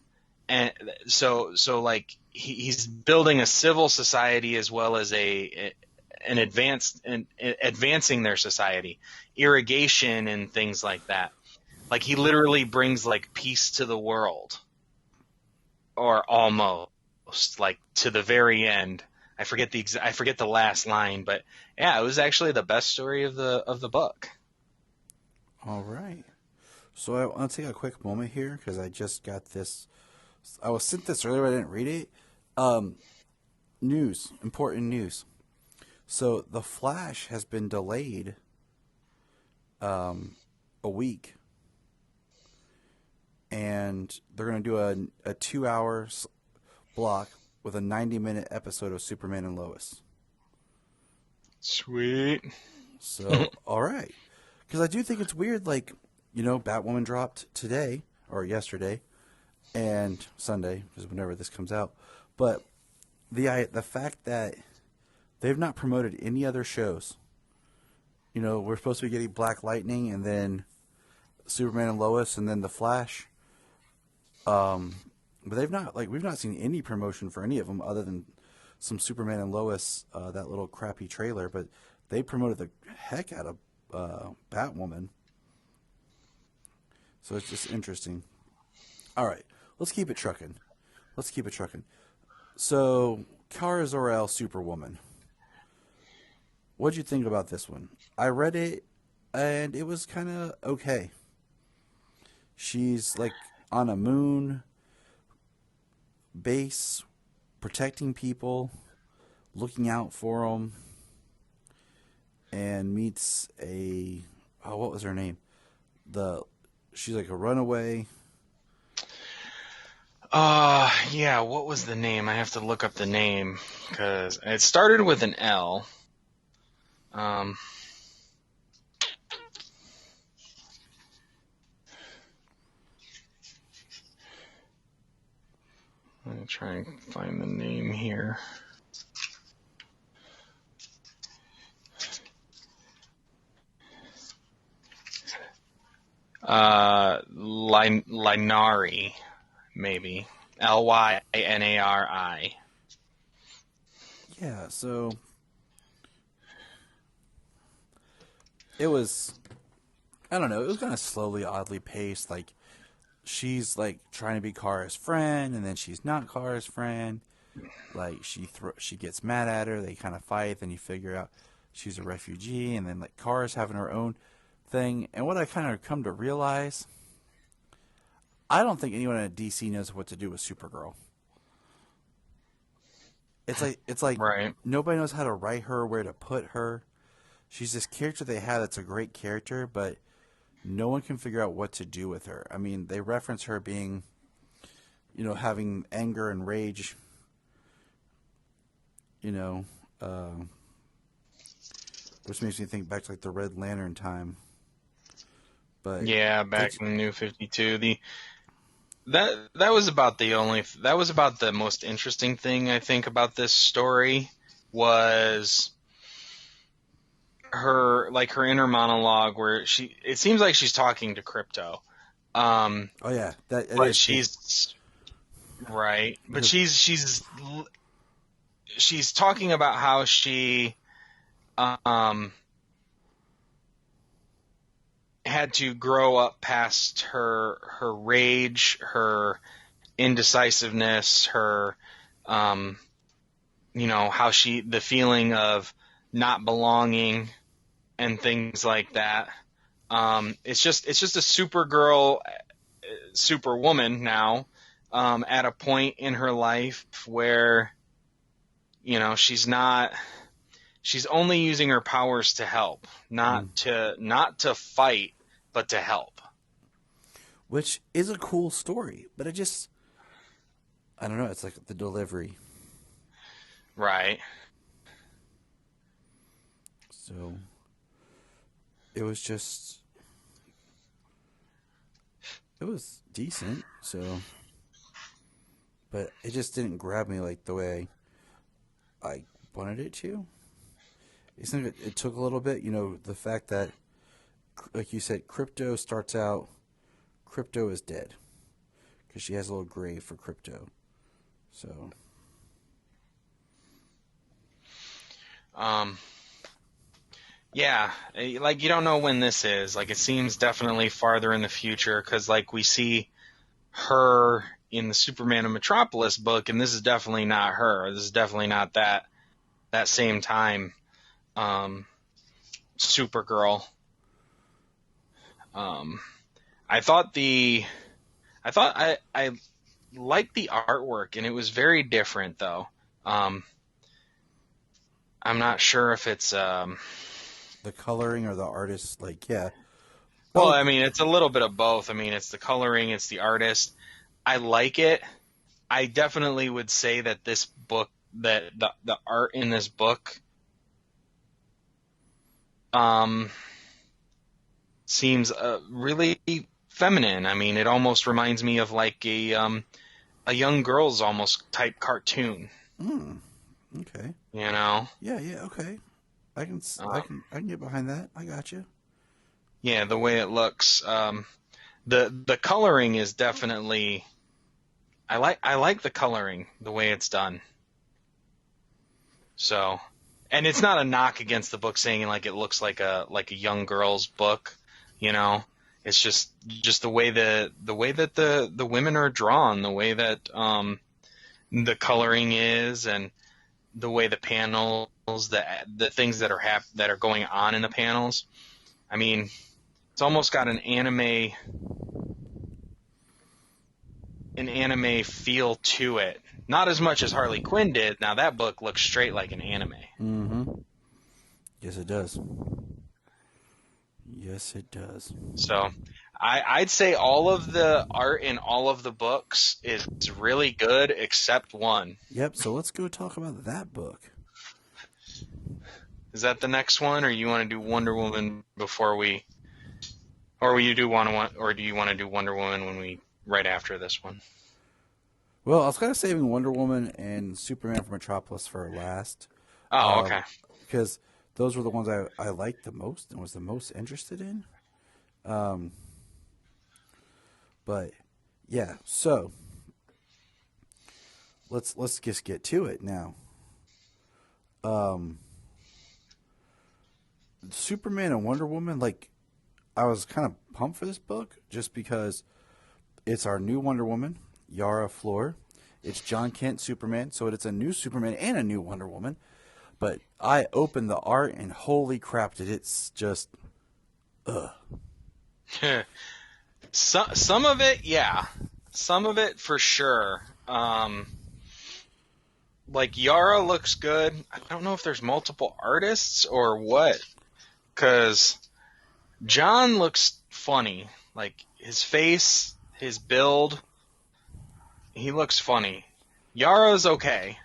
And so like he's building a civil society as well as advancing their society, irrigation and things like that. Like he literally brings like peace to the world, or almost like to the very end. I forget the last line, but yeah, it was actually the best story of the book. All right. So I want to take a quick moment here because I just got this. I was sent this earlier. I didn't read it. Um, News, important news. So the Flash has been delayed a week, and they're going to do a 2 hour block with a 90-minute episode of Superman and Lois. Sweet. So all right, because I do think it's weird. Like, Batwoman dropped today or yesterday and Sunday, because whenever this comes out. But the fact that they've not promoted any other shows. We're supposed to be getting Black Lightning and then Superman and Lois and then the Flash. But we've not seen any promotion for any of them other than some Superman and Lois, that little crappy trailer. But they promoted the heck out of Batwoman. So it's just interesting. All right, let's keep it trucking. So, Kara Zor-El, Superwoman. What'd you think about this one? I read it, and it was kind of okay. She's like on a moon base, protecting people, looking out for them, and meets what was her name? She's like a runaway. Yeah, what was the name? I have to look up the name because it started with an L. Um, Let me try and find the name here. Lynari, maybe. Lynari. Yeah, so it was, I don't know, it was kind of slowly, oddly paced. Like, she's like trying to be Kara's friend, and then she's not Kara's friend. Like, she gets mad at her, they kind of fight, then you figure out she's a refugee, and then like Kara's having her own thing. And what I kind of come to realize, I don't think anyone at DC knows what to do with Supergirl. It's like Right. nobody knows how to write her, where to put her. She's this character they have that's a great character, but no one can figure out what to do with her. I mean, they reference her being, having anger and rage, you know, uh, which makes me think back to like the Red Lantern time. But Yeah, back it's in New 52, that was about the most interesting thing I think about this story was her inner monologue where it seems like she's talking to Crypto. Um oh yeah, that it but is because she's right, but because she's talking about how she um had to grow up past her rage, her indecisiveness, her um how the feeling of not belonging and things like that. It's just a Supergirl, Superwoman now, at a point in her life where she's only using her powers to help, not to fight, but to help. which is a cool story, but I don't know. It's like the delivery. Right. So it was just it was decent. So, but it just didn't grab me like the way I wanted it to. It took a little bit. The fact that, like you said, Crypto is dead because she has a little grave for Crypto. So Um, yeah, like you don't know when this is. Like it seems definitely farther in the future because like we see her in the Superman of Metropolis book, and this is definitely not her. This is definitely not that same time. Um, Supergirl. Um, I thought I liked the artwork, and it was very different though. Um, I'm not sure if it's the coloring or the artist, like yeah, I well, would. I mean, it's a little bit of both. I mean, it's the coloring, it's the artist. I like it. I definitely would say that this book, that the art in this book, um, seems really feminine. I mean, it almost reminds me of like a young girl's almost type cartoon. Mm, okay. You know, Yeah, yeah, okay. I can, um, I can get behind that. I got you. yeah, the way it looks. The coloring is definitely. I like the coloring, the way it's done. So, and it's not a knock against the book saying like it looks like a young girl's book, you know. It's just the way that the women are drawn, the way that the coloring is, and the way the panels, the things that are going on in the panels. I mean, it's almost got an anime feel to it. Not as much as Harley Quinn did. Now that book looks straight like an anime. Mm-hmm. Yes, it does. Yes, it does. So I'd say all of the art in all of the books is really good except one. Yep. So let's go talk about that book. Is that the next one, or you want to do Wonder Woman before we, or you do want to, or do you want to do Wonder Woman when we right after this one? Well, I was kind of saving Wonder Woman and Superman from Metropolis for last, Oh, okay. because those were the ones I liked the most and was the most interested in. Um, but yeah, so let's just get to it now. Um, Superman and Wonder Woman, like I was kind of pumped for this book just because it's our new Wonder Woman, Yara Flor. It's John Kent Superman, so it's a new Superman and a new Wonder Woman. But I opened the art and holy crap, did it's just ugh. Some of it, yeah, some of it for sure. Like Yara looks good. I don't know if there's multiple artists or what, because John looks funny. Like his face, his build, he looks funny. Yara's okay.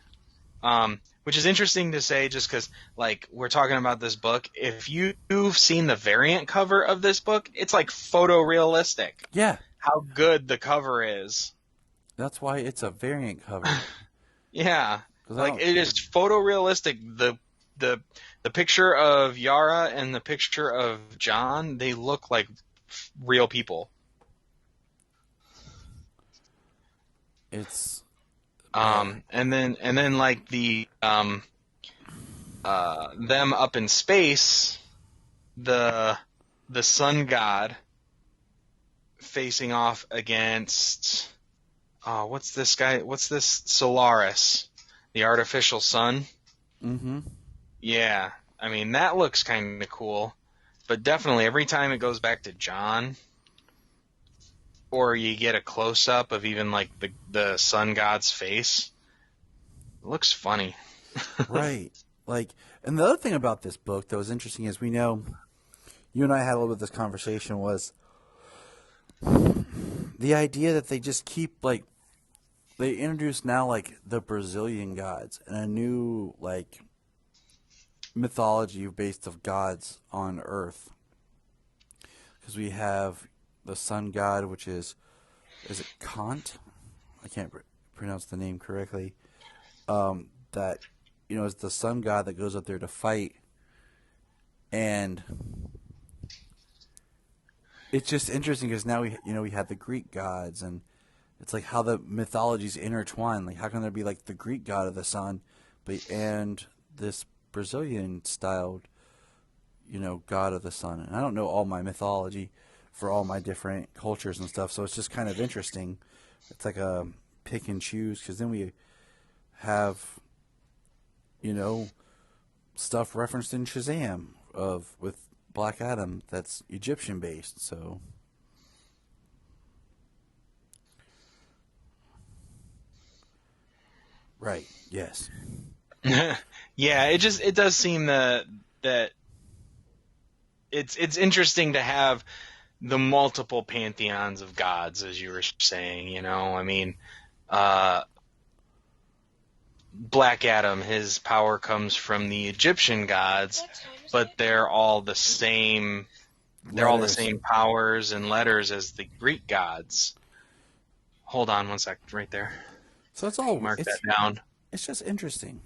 Which is interesting to say just because, like, we're talking about this book. If you've seen the variant cover of this book, it's like photorealistic. Yeah, How good the cover is. that's why it's a variant cover. Yeah. 'Cause I Like, don't, it is photorealistic. The picture of Yara and the picture of John, they look like real people. it's man. And then like them up in space, the the sun god facing off against what's this guy? What's this Solaris, the artificial sun? Mm-hmm. Yeah, I mean that looks kind of cool, but definitely every time it goes back to John, or you get a close up of even like the sun god's face, it looks funny. Right. Like, and the other thing about this book that was interesting is we know you and I had a little bit of this conversation was the idea that they just keep like they introduce now like the Brazilian gods and a new like mythology based of gods on Earth because we have the sun god, which is it Kant? I can't pronounce the name correctly. That is the sun god that goes up there to fight, and it's just interesting because now we have the Greek gods, and it's like how the mythologies intertwine. Like how can there be like the Greek god of the sun, but and this Brazilian styled god of the sun? And I don't know all my mythology for all my different cultures and stuff, so it's just kind of interesting. It's like a pick and choose because then we have stuff referenced in Shazam with Black Adam that's Egyptian based. So right, yes, Yeah, it does seem that it's interesting to have the multiple pantheons of gods, as you were saying. I mean, uh, Black Adam, his power comes from the Egyptian gods, but they're all the same. They're all the letters. same powers and letters as the Greek gods. Hold on one sec, right there. So it's all Mark that down. it's just interesting.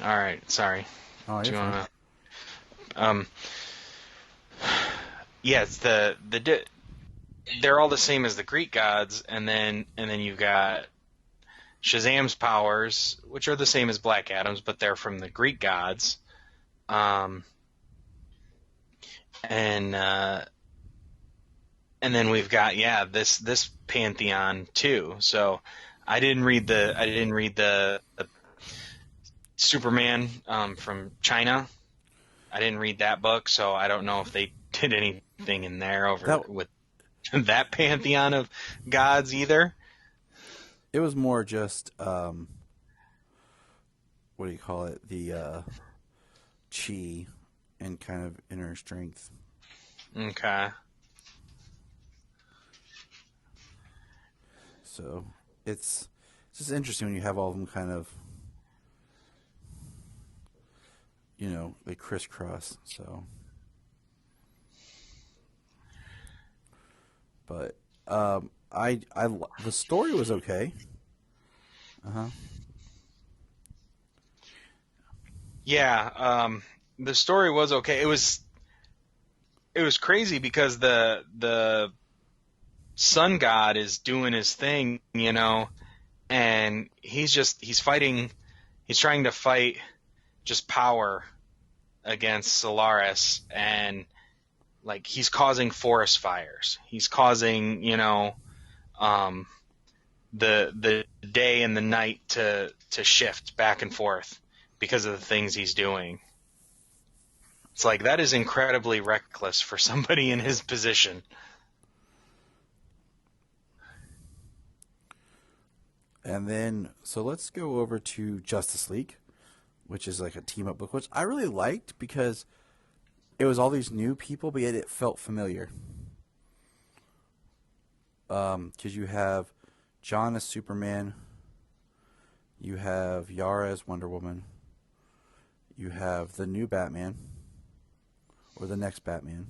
All right, sorry. Oh, Do you're you fine. wanna? Um, yeah, it's they're all the same as the Greek gods, and then you've got Shazam's powers, which are the same as Black Adam's, but they're from the Greek gods. Um, and and then we've got this pantheon too. So I didn't read the Superman from China. I didn't read that book, so I don't know if they did anything in there over That with that pantheon of gods either. it was more just what do you call it? The chi and kind of inner strength. Okay. So it's just interesting when you have all of them kind of they crisscross. So, but the story was okay. Uh huh. Yeah, the story was okay. It was crazy because the sun god is doing his thing, and he's trying to fight just power against Solaris, and like he's causing forest fires. He's causing, um, the day and the night to shift back and forth because of the things he's doing. It's like that is incredibly reckless for somebody in his position. And then, so let's go over to Justice League, which is like a team up book, which I really liked because it was all these new people, but yet it felt familiar. Because you have John as Superman, you have Yara as Wonder Woman, you have the new Batman, or the next Batman,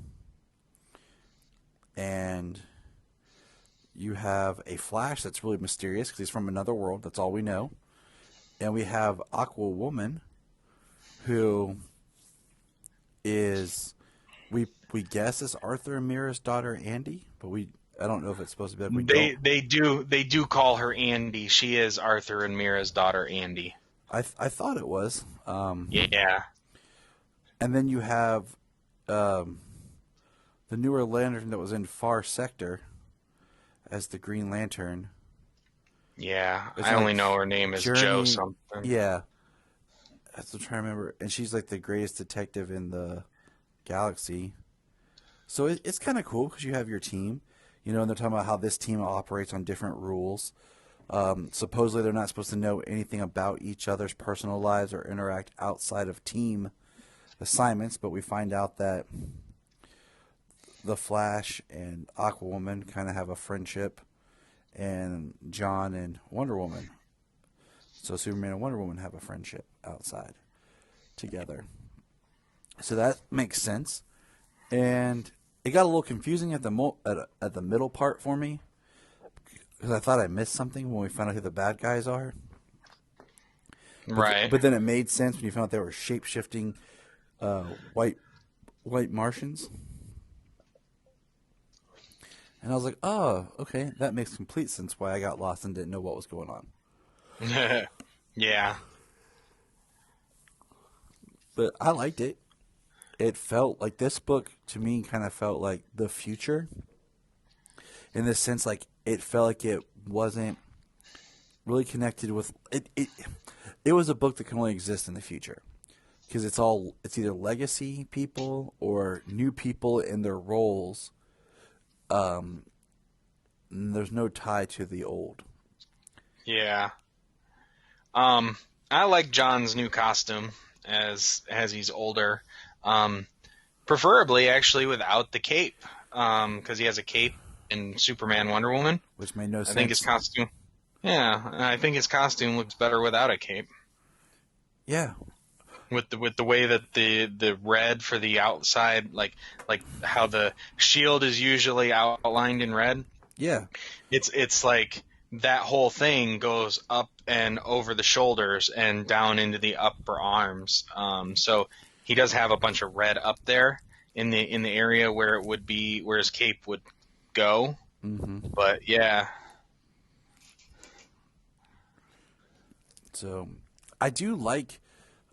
and you have a Flash that's really mysterious because he's from another world. That's all we know. And we have Aqua Woman, who is we guess is Arthur and Mira's daughter Andy, but I don't know if it's supposed to be like we They don't. they do call her Andy. She is Arthur and Mira's daughter, Andy. I thought it was. Yeah, And then you have um, the newer lantern that was in Far Sector as the Green Lantern. yeah. It's I only like know her name is Joe Journey. something. Yeah, that's what I'm trying to remember. And she's like the greatest detective in the galaxy. So it's kind of cool because you have your team, and they're talking about how this team operates on different rules. Supposedly, they're not supposed to know anything about each other's personal lives or interact outside of team assignments, but we find out that the Flash and Aquawoman kind of have a friendship, and John and Wonder Woman. So Superman and Wonder Woman have a friendship outside together. So that makes sense. And it got a little confusing at at the middle part for me because I thought I missed something when we found out who the bad guys are. Right. But then it made sense when you found out they were shape shifting uh, white Martians. And I was like, oh, okay, that makes complete sense why I got lost and didn't know what was going on. Yeah. But I liked it. It felt like this book to me kind of felt like the future in the sense like it felt like it wasn't really connected with it was a book that can only exist in the future because it's either legacy people or new people in their roles. There's no tie to the old. Yeah. I like John's new costume as he's older. Um, Preferably actually without the cape, because he has a cape in Superman Wonder Woman. Which made no I think his sense. costume. Yeah, I think his costume looks better without a cape. Yeah. With the way that the red for the outside, like how the shield is usually outlined in red. Yeah. It's like that whole thing goes up and over the shoulders and down into the upper arms. So he does have a bunch of red up there in the area where it would be where his cape would go. Mm-hmm. But yeah, So I do want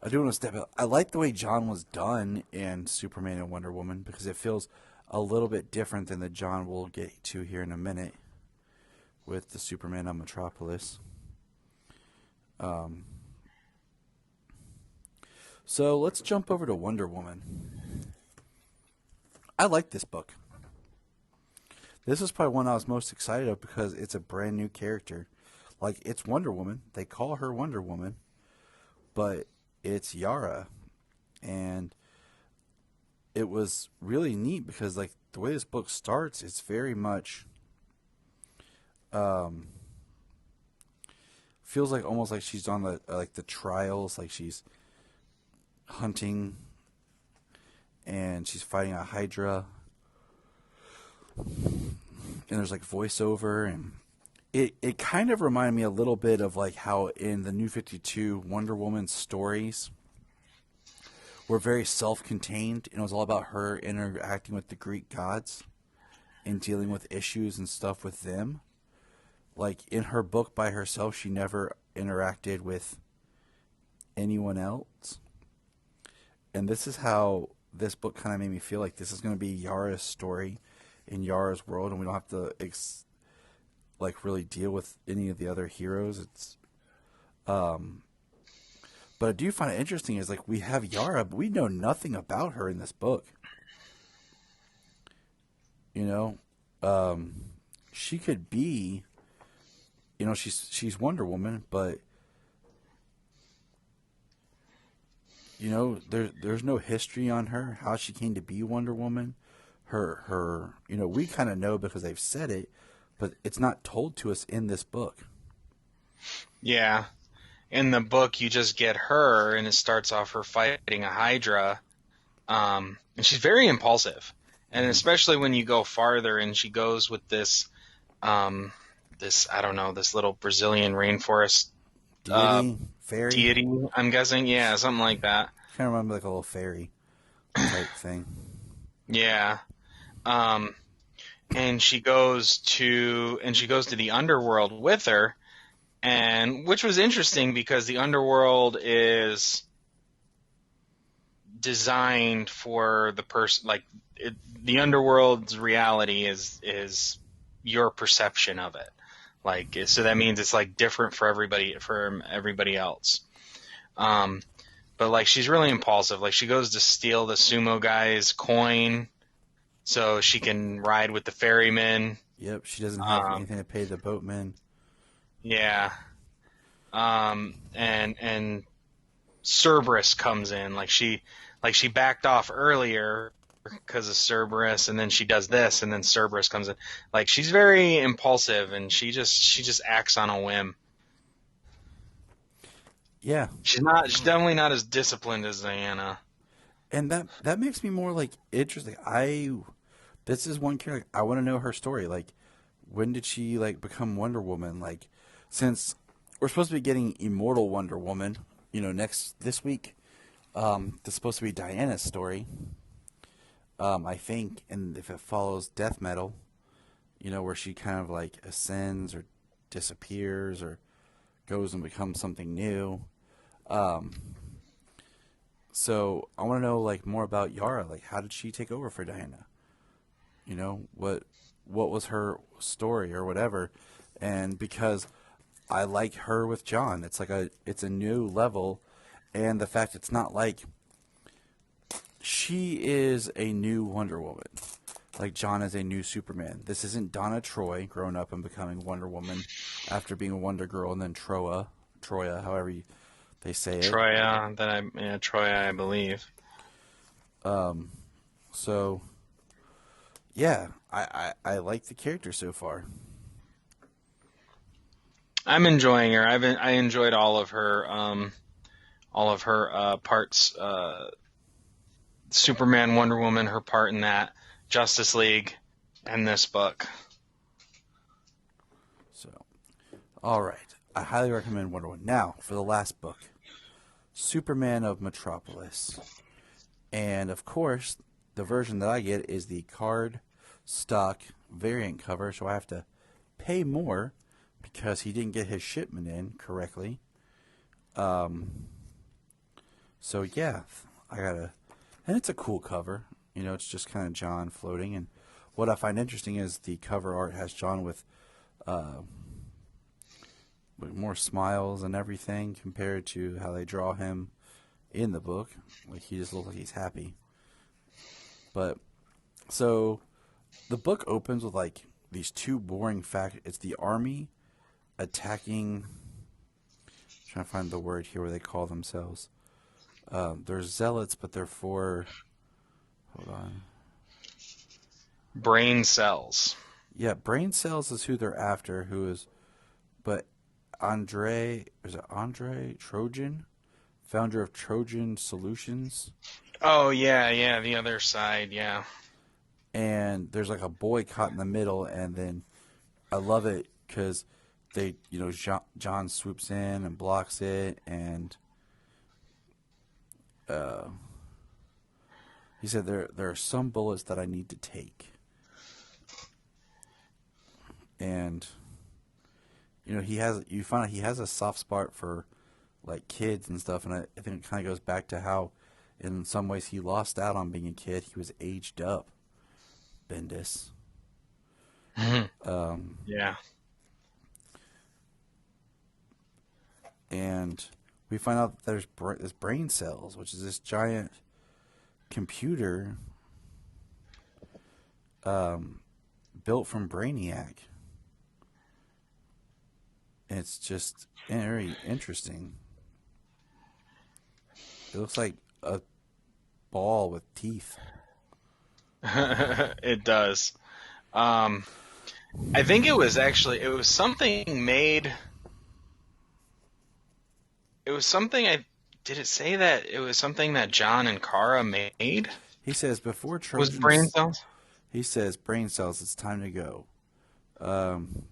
to step out. I like the way John was done in Superman and Wonder Woman because it feels a little bit different than the John we'll get to here in a minute with the Superman on Metropolis. So let's jump over to Wonder Woman. I like this book. This is probably one I was most excited of because it's a brand new character. Like, it's Wonder Woman. They call her Wonder Woman, but it's Yara. And it was really neat because, like, the way this book starts, it's very much feels like almost like she's on the trials, like she's hunting and she's fighting a Hydra. And there's like voiceover, and it kind of reminded me a little bit of like how in the New 52 Wonder Woman stories were very self-contained, and it was all about her interacting with the Greek gods and dealing with issues and stuff with them. Like in her book by herself, she never interacted with anyone else. and this is how this book kind of made me feel like this is going to be Yara's story in Yara's world, and we don't have to like really deal with any of the other heroes. It's um, but I do find it interesting is like we have Yara, but we know nothing about her in this book. You know, um, she could be, she's Wonder Woman, but there's no history on her, how she came to be Wonder Woman. We kind of know because they've said it, but it's not told to us in this book. Yeah. In the book, you just get her, and it starts off her fighting a Hydra. And she's very impulsive. And Mm-hmm. especially when you go farther, and she goes with um, I don't know, this little Brazilian rainforest uh, Deity, fairy. deity, I'm guessing. Yeah, something like that. Kind of remember like a little fairy type thing. Yeah. Um, and she goes to the underworld with her, and which was interesting because the underworld is designed for the person, like the underworld's reality is your perception of it. Like, so that means it's like different for everybody, from everybody else. Um, but like she's really impulsive. Like she goes to steal the sumo guy's coin so she can ride with the ferryman. Yep, she doesn't have Um, anything to pay the boatman. yeah. And Cerberus comes in. Like she backed off earlier because of Cerberus, and then she does this, and then Cerberus comes in. Like she's very impulsive, and she just acts on a whim. Yeah, She's definitely not as disciplined as Diana. and that makes me more like interesting. This is one character I want to know her story. Like, when did she like become Wonder Woman? Like, since we're supposed to be getting Immortal Wonder Woman, next this week. That's supposed to be Diana's story. I think, and if it follows Death Metal, where she kind of like ascends or disappears or goes and becomes something new. Um, so I want to know like more about Yara. Like, how did she take over for Diana? What was her story or whatever? And because I like her with John, it's a new level, and the fact it's not like she is a new Wonder Woman. Like John is a new Superman. This isn't Donna Troy growing up and becoming Wonder Woman after being a Wonder Girl and then Troya, however they say it. Troya, I believe. So yeah, I like the character so far. I'm enjoying her. I enjoyed all of her parts. Superman, Wonder Woman, her part in that, Justice League, and this book. So all right, I highly recommend Wonder Woman. Now for the last book, Superman of Metropolis, and of course the version that I get is the card stock variant cover, so I have to pay more because he didn't get his shipment in correctly. Um, so yeah, I gotta, and it's a cool cover. It's just kind of John floating, and what I find interesting is the cover art has John uh, with more smiles and everything compared to how they draw him in the book. Like he just looks like he's happy. But so the book opens with like these two boring facts. It's the army attacking. Trying to find the word here where they call themselves. They're zealots, but they're for. Hold on. Brain cells. Yeah, brain cells is who they're after. But is it Andre Trojan, founder of Trojan Solutions? Oh yeah, yeah, the other side, yeah. And there's like a boy caught in the middle, and then I love it because John swoops in and blocks it, and uh, he said there are some bullets that I need to take, and you find out he has a soft spot for like kids and stuff, and I think it kind of goes back to how In some ways, he lost out on being a kid. He was aged up, Bendis. Um, Yeah. and we find out that there's brain cells, which is this giant computer um, built from Brainiac. And it's just very interesting. It looks like a ball with teeth. It does. Um, I think it was something made. It was something I did it say that it was something that John and Kara made? He says before Was brain Trojans, cells? he says brain cells. It's time to go. Um,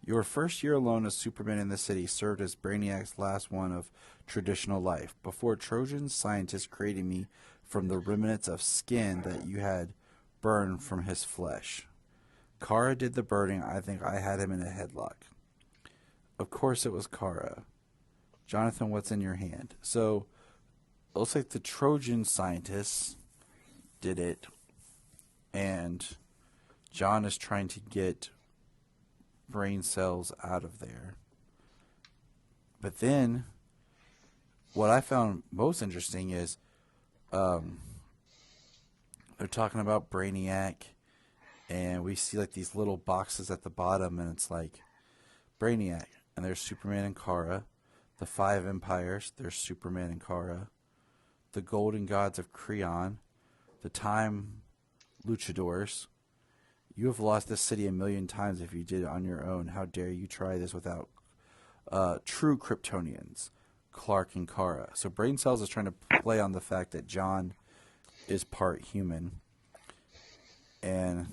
your first year alone as Superman in the city served as Brainiac's last one of traditional life. Before Trojans, scientists created me from the remnants of skin that you had burned from his flesh. Kara did the burning. I think I had him in a headlock. Of course, it was Kara. Jonathan, what's in your hand? So it looks like the Trojan scientists did it, and John is trying to get brain cells out of there. But then, what I found most interesting is um, they're talking about Brainiac, and we see like these little boxes at the bottom, and it's like Brainiac, and there's Superman and Kara. The Five Empires, there's Superman and Kara. The Golden Gods of Creon. The Time Luchadors. You have lost this city a million times if you did it on your own. How dare you try this without true Kryptonians, Clark and Kara. So Brain Cells is trying to play on the fact that John is part human. And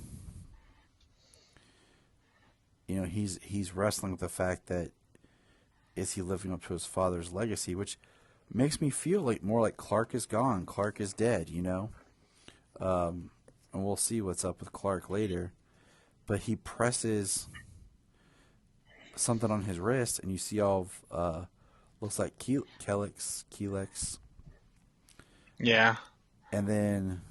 he's wrestling with the fact that is he living up to his father's legacy, which makes me feel like more like Clark is gone, Clark is dead. And we'll see what's up with Clark later. But he presses something on his wrist, and you see all of looks like Kelex, Yeah. and then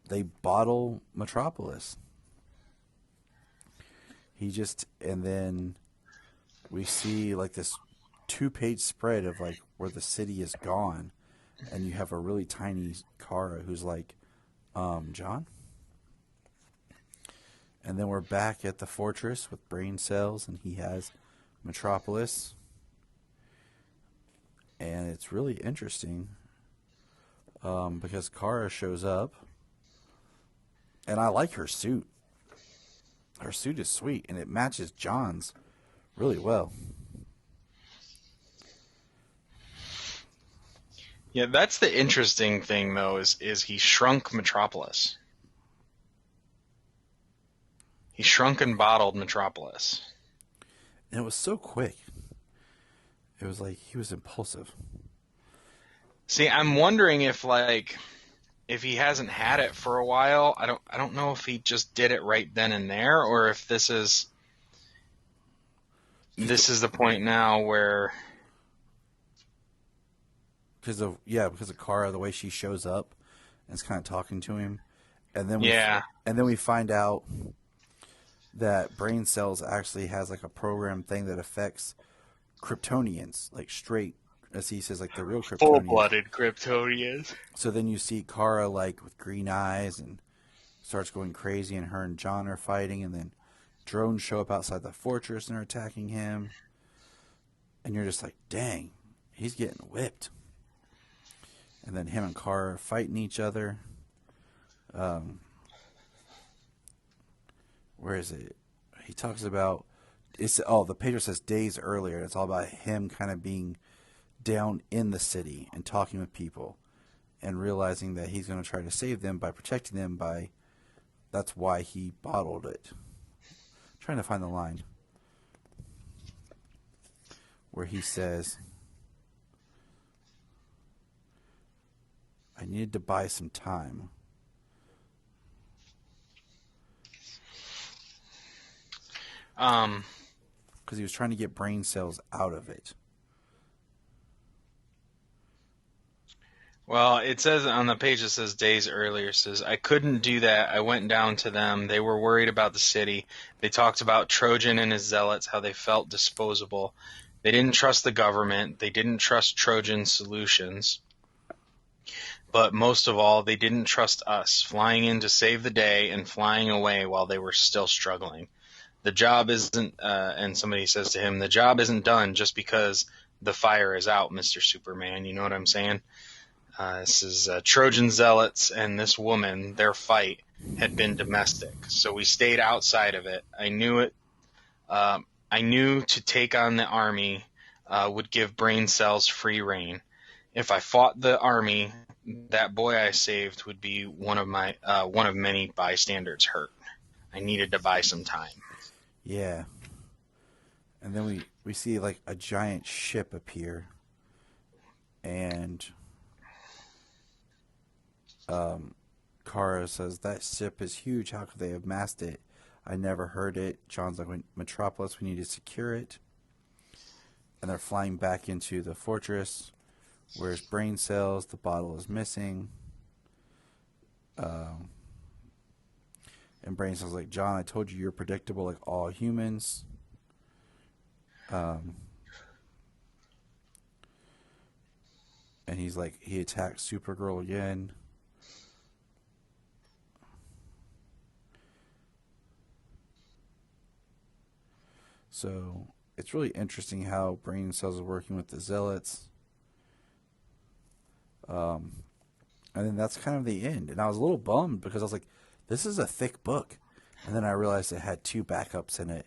they bottle Metropolis. And then we see like this 2-page spread of like where the city is gone, and you have a really tiny Kara who's like, John? And then we're back at the fortress with brain cells, and he has Metropolis. And it's really interesting because Kara shows up, and I like her suit. Her suit is sweet, and it matches John's really well. Yeah, that's the interesting thing though, is he shrunk Metropolis. He shrunk and bottled Metropolis. And it was so quick. It was like he was impulsive. See, I'm wondering if he hasn't had it for a while. I don't know if he just did it right then and there, or if this is the point now where because of Kara, the way she shows up and is kind of talking to him, and then yeah. we find out that brain cells actually has like a program thing that affects Kryptonians, like straight, as he says, like the real Kryptonians. Full-blooded Kryptonians. So then you see Kara like with green eyes and starts going crazy, and her and John are fighting, and then drones show up outside the fortress and are attacking him, and you're just like, dang, he's getting whipped. And then him and Kara are fighting each other. Where is it? He talks about the page says days earlier. It's all about him kind of being down in the city and talking with people and realizing that he's going to try to save them by protecting them that's why he bottled it. I'm trying to find the line where he says, I needed to buy some time. Because he was trying to get brain cells out of it. Well, it says on the page, it says days earlier, it says, I couldn't do that. I went down to them. They were worried about the city. They talked about Trojan and his zealots, how they felt disposable. They didn't trust the government. They didn't trust Trojan's solutions. But most of all, they didn't trust us, flying in to save the day and flying away while they were still struggling. The job isn't, and somebody says to him, the job isn't done just because the fire is out, Mr. Superman. You know what I'm saying? This is Trojan zealots and this woman, their fight had been domestic. So we stayed outside of it. I knew it. I knew to take on the army would give brain cells free reign. If I fought the army, that boy I saved would be one of many bystanders hurt. I needed to buy some time. Yeah. And then we see like a giant ship appear, and Kara says, that ship is huge. How could they have massed it? I never heard it. John's like, Metropolis, we need to secure it. And they're flying back into the fortress. Where's brain cells? The bottle is missing. Um, and brain cells like, John, I told you you're predictable like all humans. Um, and he's like, he attacked Supergirl again. So it's really interesting how brain cells are working with the zealots. Um, and then that's kind of the end. And I was a little bummed because I was like, this is a thick book. And then I realized it had two backups in it.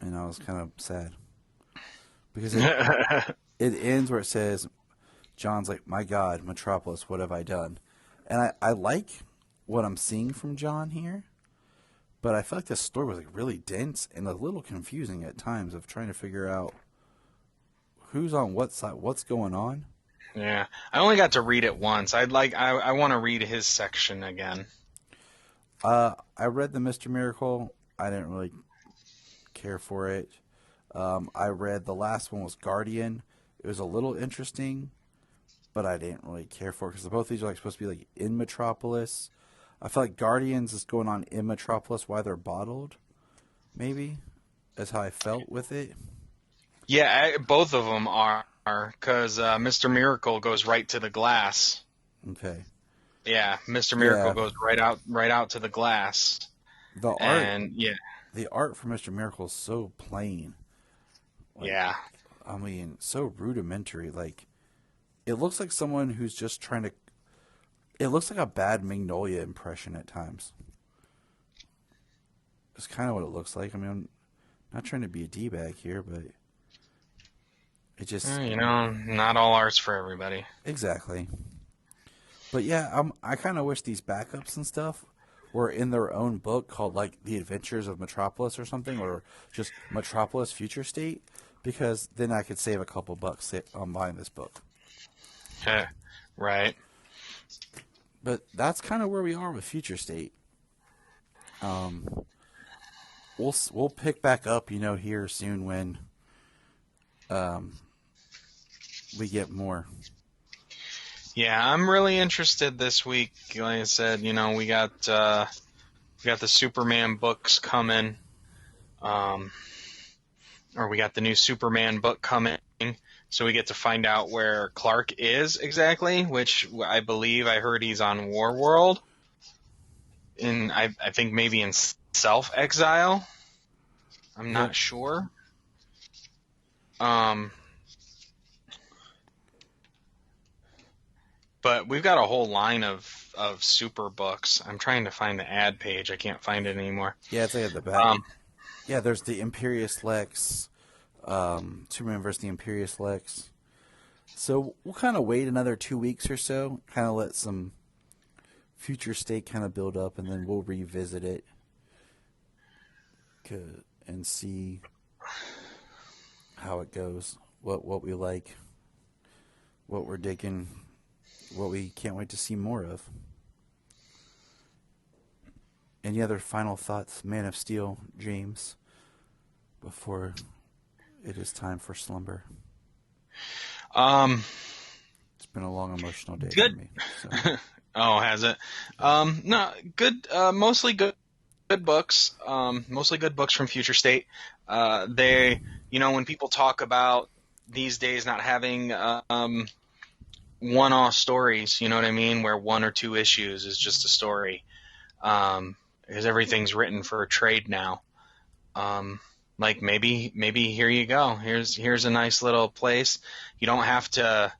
And I was kind of sad. Because it ends where it says, John's like, my God, Metropolis, what have I done? And I like what I'm seeing from John here. But I feel like this story was like really dense and a little confusing at times of trying to figure out who's on what side, what's going on. Yeah, I only got to read it once. I want to read his section again. I read the Mr. Miracle. I didn't really care for it. I read the last one was Guardian. It was a little interesting, but I didn't really care for it because both of these are like supposed to be like in Metropolis. I feel like Guardians is going on in Metropolis why they're bottled. Maybe that's how I felt with it. Yeah, both of them are because Mr. Miracle goes right to the glass. Okay. Yeah, Mr. Miracle Yeah. goes right out to the glass, The art, and yeah, the art for Mr. Miracle is so plain. Like, yeah, I mean, so rudimentary. Like, it looks like someone who's just trying to. It looks like a bad Magnolia impression at times. It's kind of what it looks like. I mean, I'm not trying to be a d-bag here, but it just You know, not all art's for everybody. exactly. But yeah, I kind of wish these backups and stuff were in their own book called like The Adventures of Metropolis or something, or just Metropolis Future State, because then I could save a couple bucks on buying this book. Right. But that's kind of where we are with Future State. Um, we'll pick back up, here soon when um, we get more. Yeah, I'm really interested this week. Like I said, you know, we got the Superman books coming, um, or we got the new Superman book coming. So we get to find out where Clark is exactly, which I believe I heard he's on War World, I think maybe in self exile. I'm Yep. not sure. Um, but we've got a whole line of super books. I'm trying to find the ad page. I can't find it anymore. Yeah, it's like at the back. Um, Yeah, there's the Imperious Lex, Superman versus the Imperious Lex. So we'll kind of wait another 2 weeks or so, kind of let some Future State kind of build up, and then we'll revisit it and see how it goes, what we like, what we're digging, what we can't wait to see more of. Any other final thoughts, Man of Steel, James, before it is time for slumber? Um, It's been a long emotional day for good. me. So Oh, has it? yeah. No, good. Mostly good books. Mostly good books from Future State. When people talk about these days not having one-off stories, you know what I mean, where one or two issues is just a story, because everything's written for a trade now. Um, like maybe here you go. Here's a nice little place. You don't have to.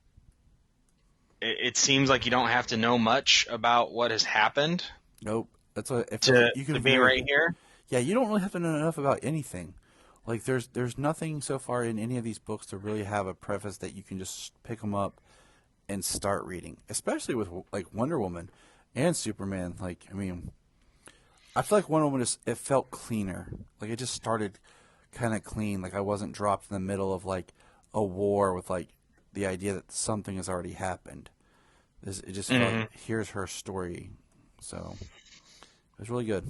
It seems like you don't have to know much about what has happened Nope. That's what it feels like. to You can to be very right here. yeah. You don't really have to know enough about anything. Like there's nothing so far in any of these books to really have a preface that you can just pick them up and start reading. Especially with like Wonder Woman and Superman. Like I mean, I feel like Wonder Woman just it felt cleaner. Like it just started kind of clean. Like I wasn't dropped in the middle of like a war with like the idea that something has already happened. It just felt like Hmm. here's her story. So it was really good.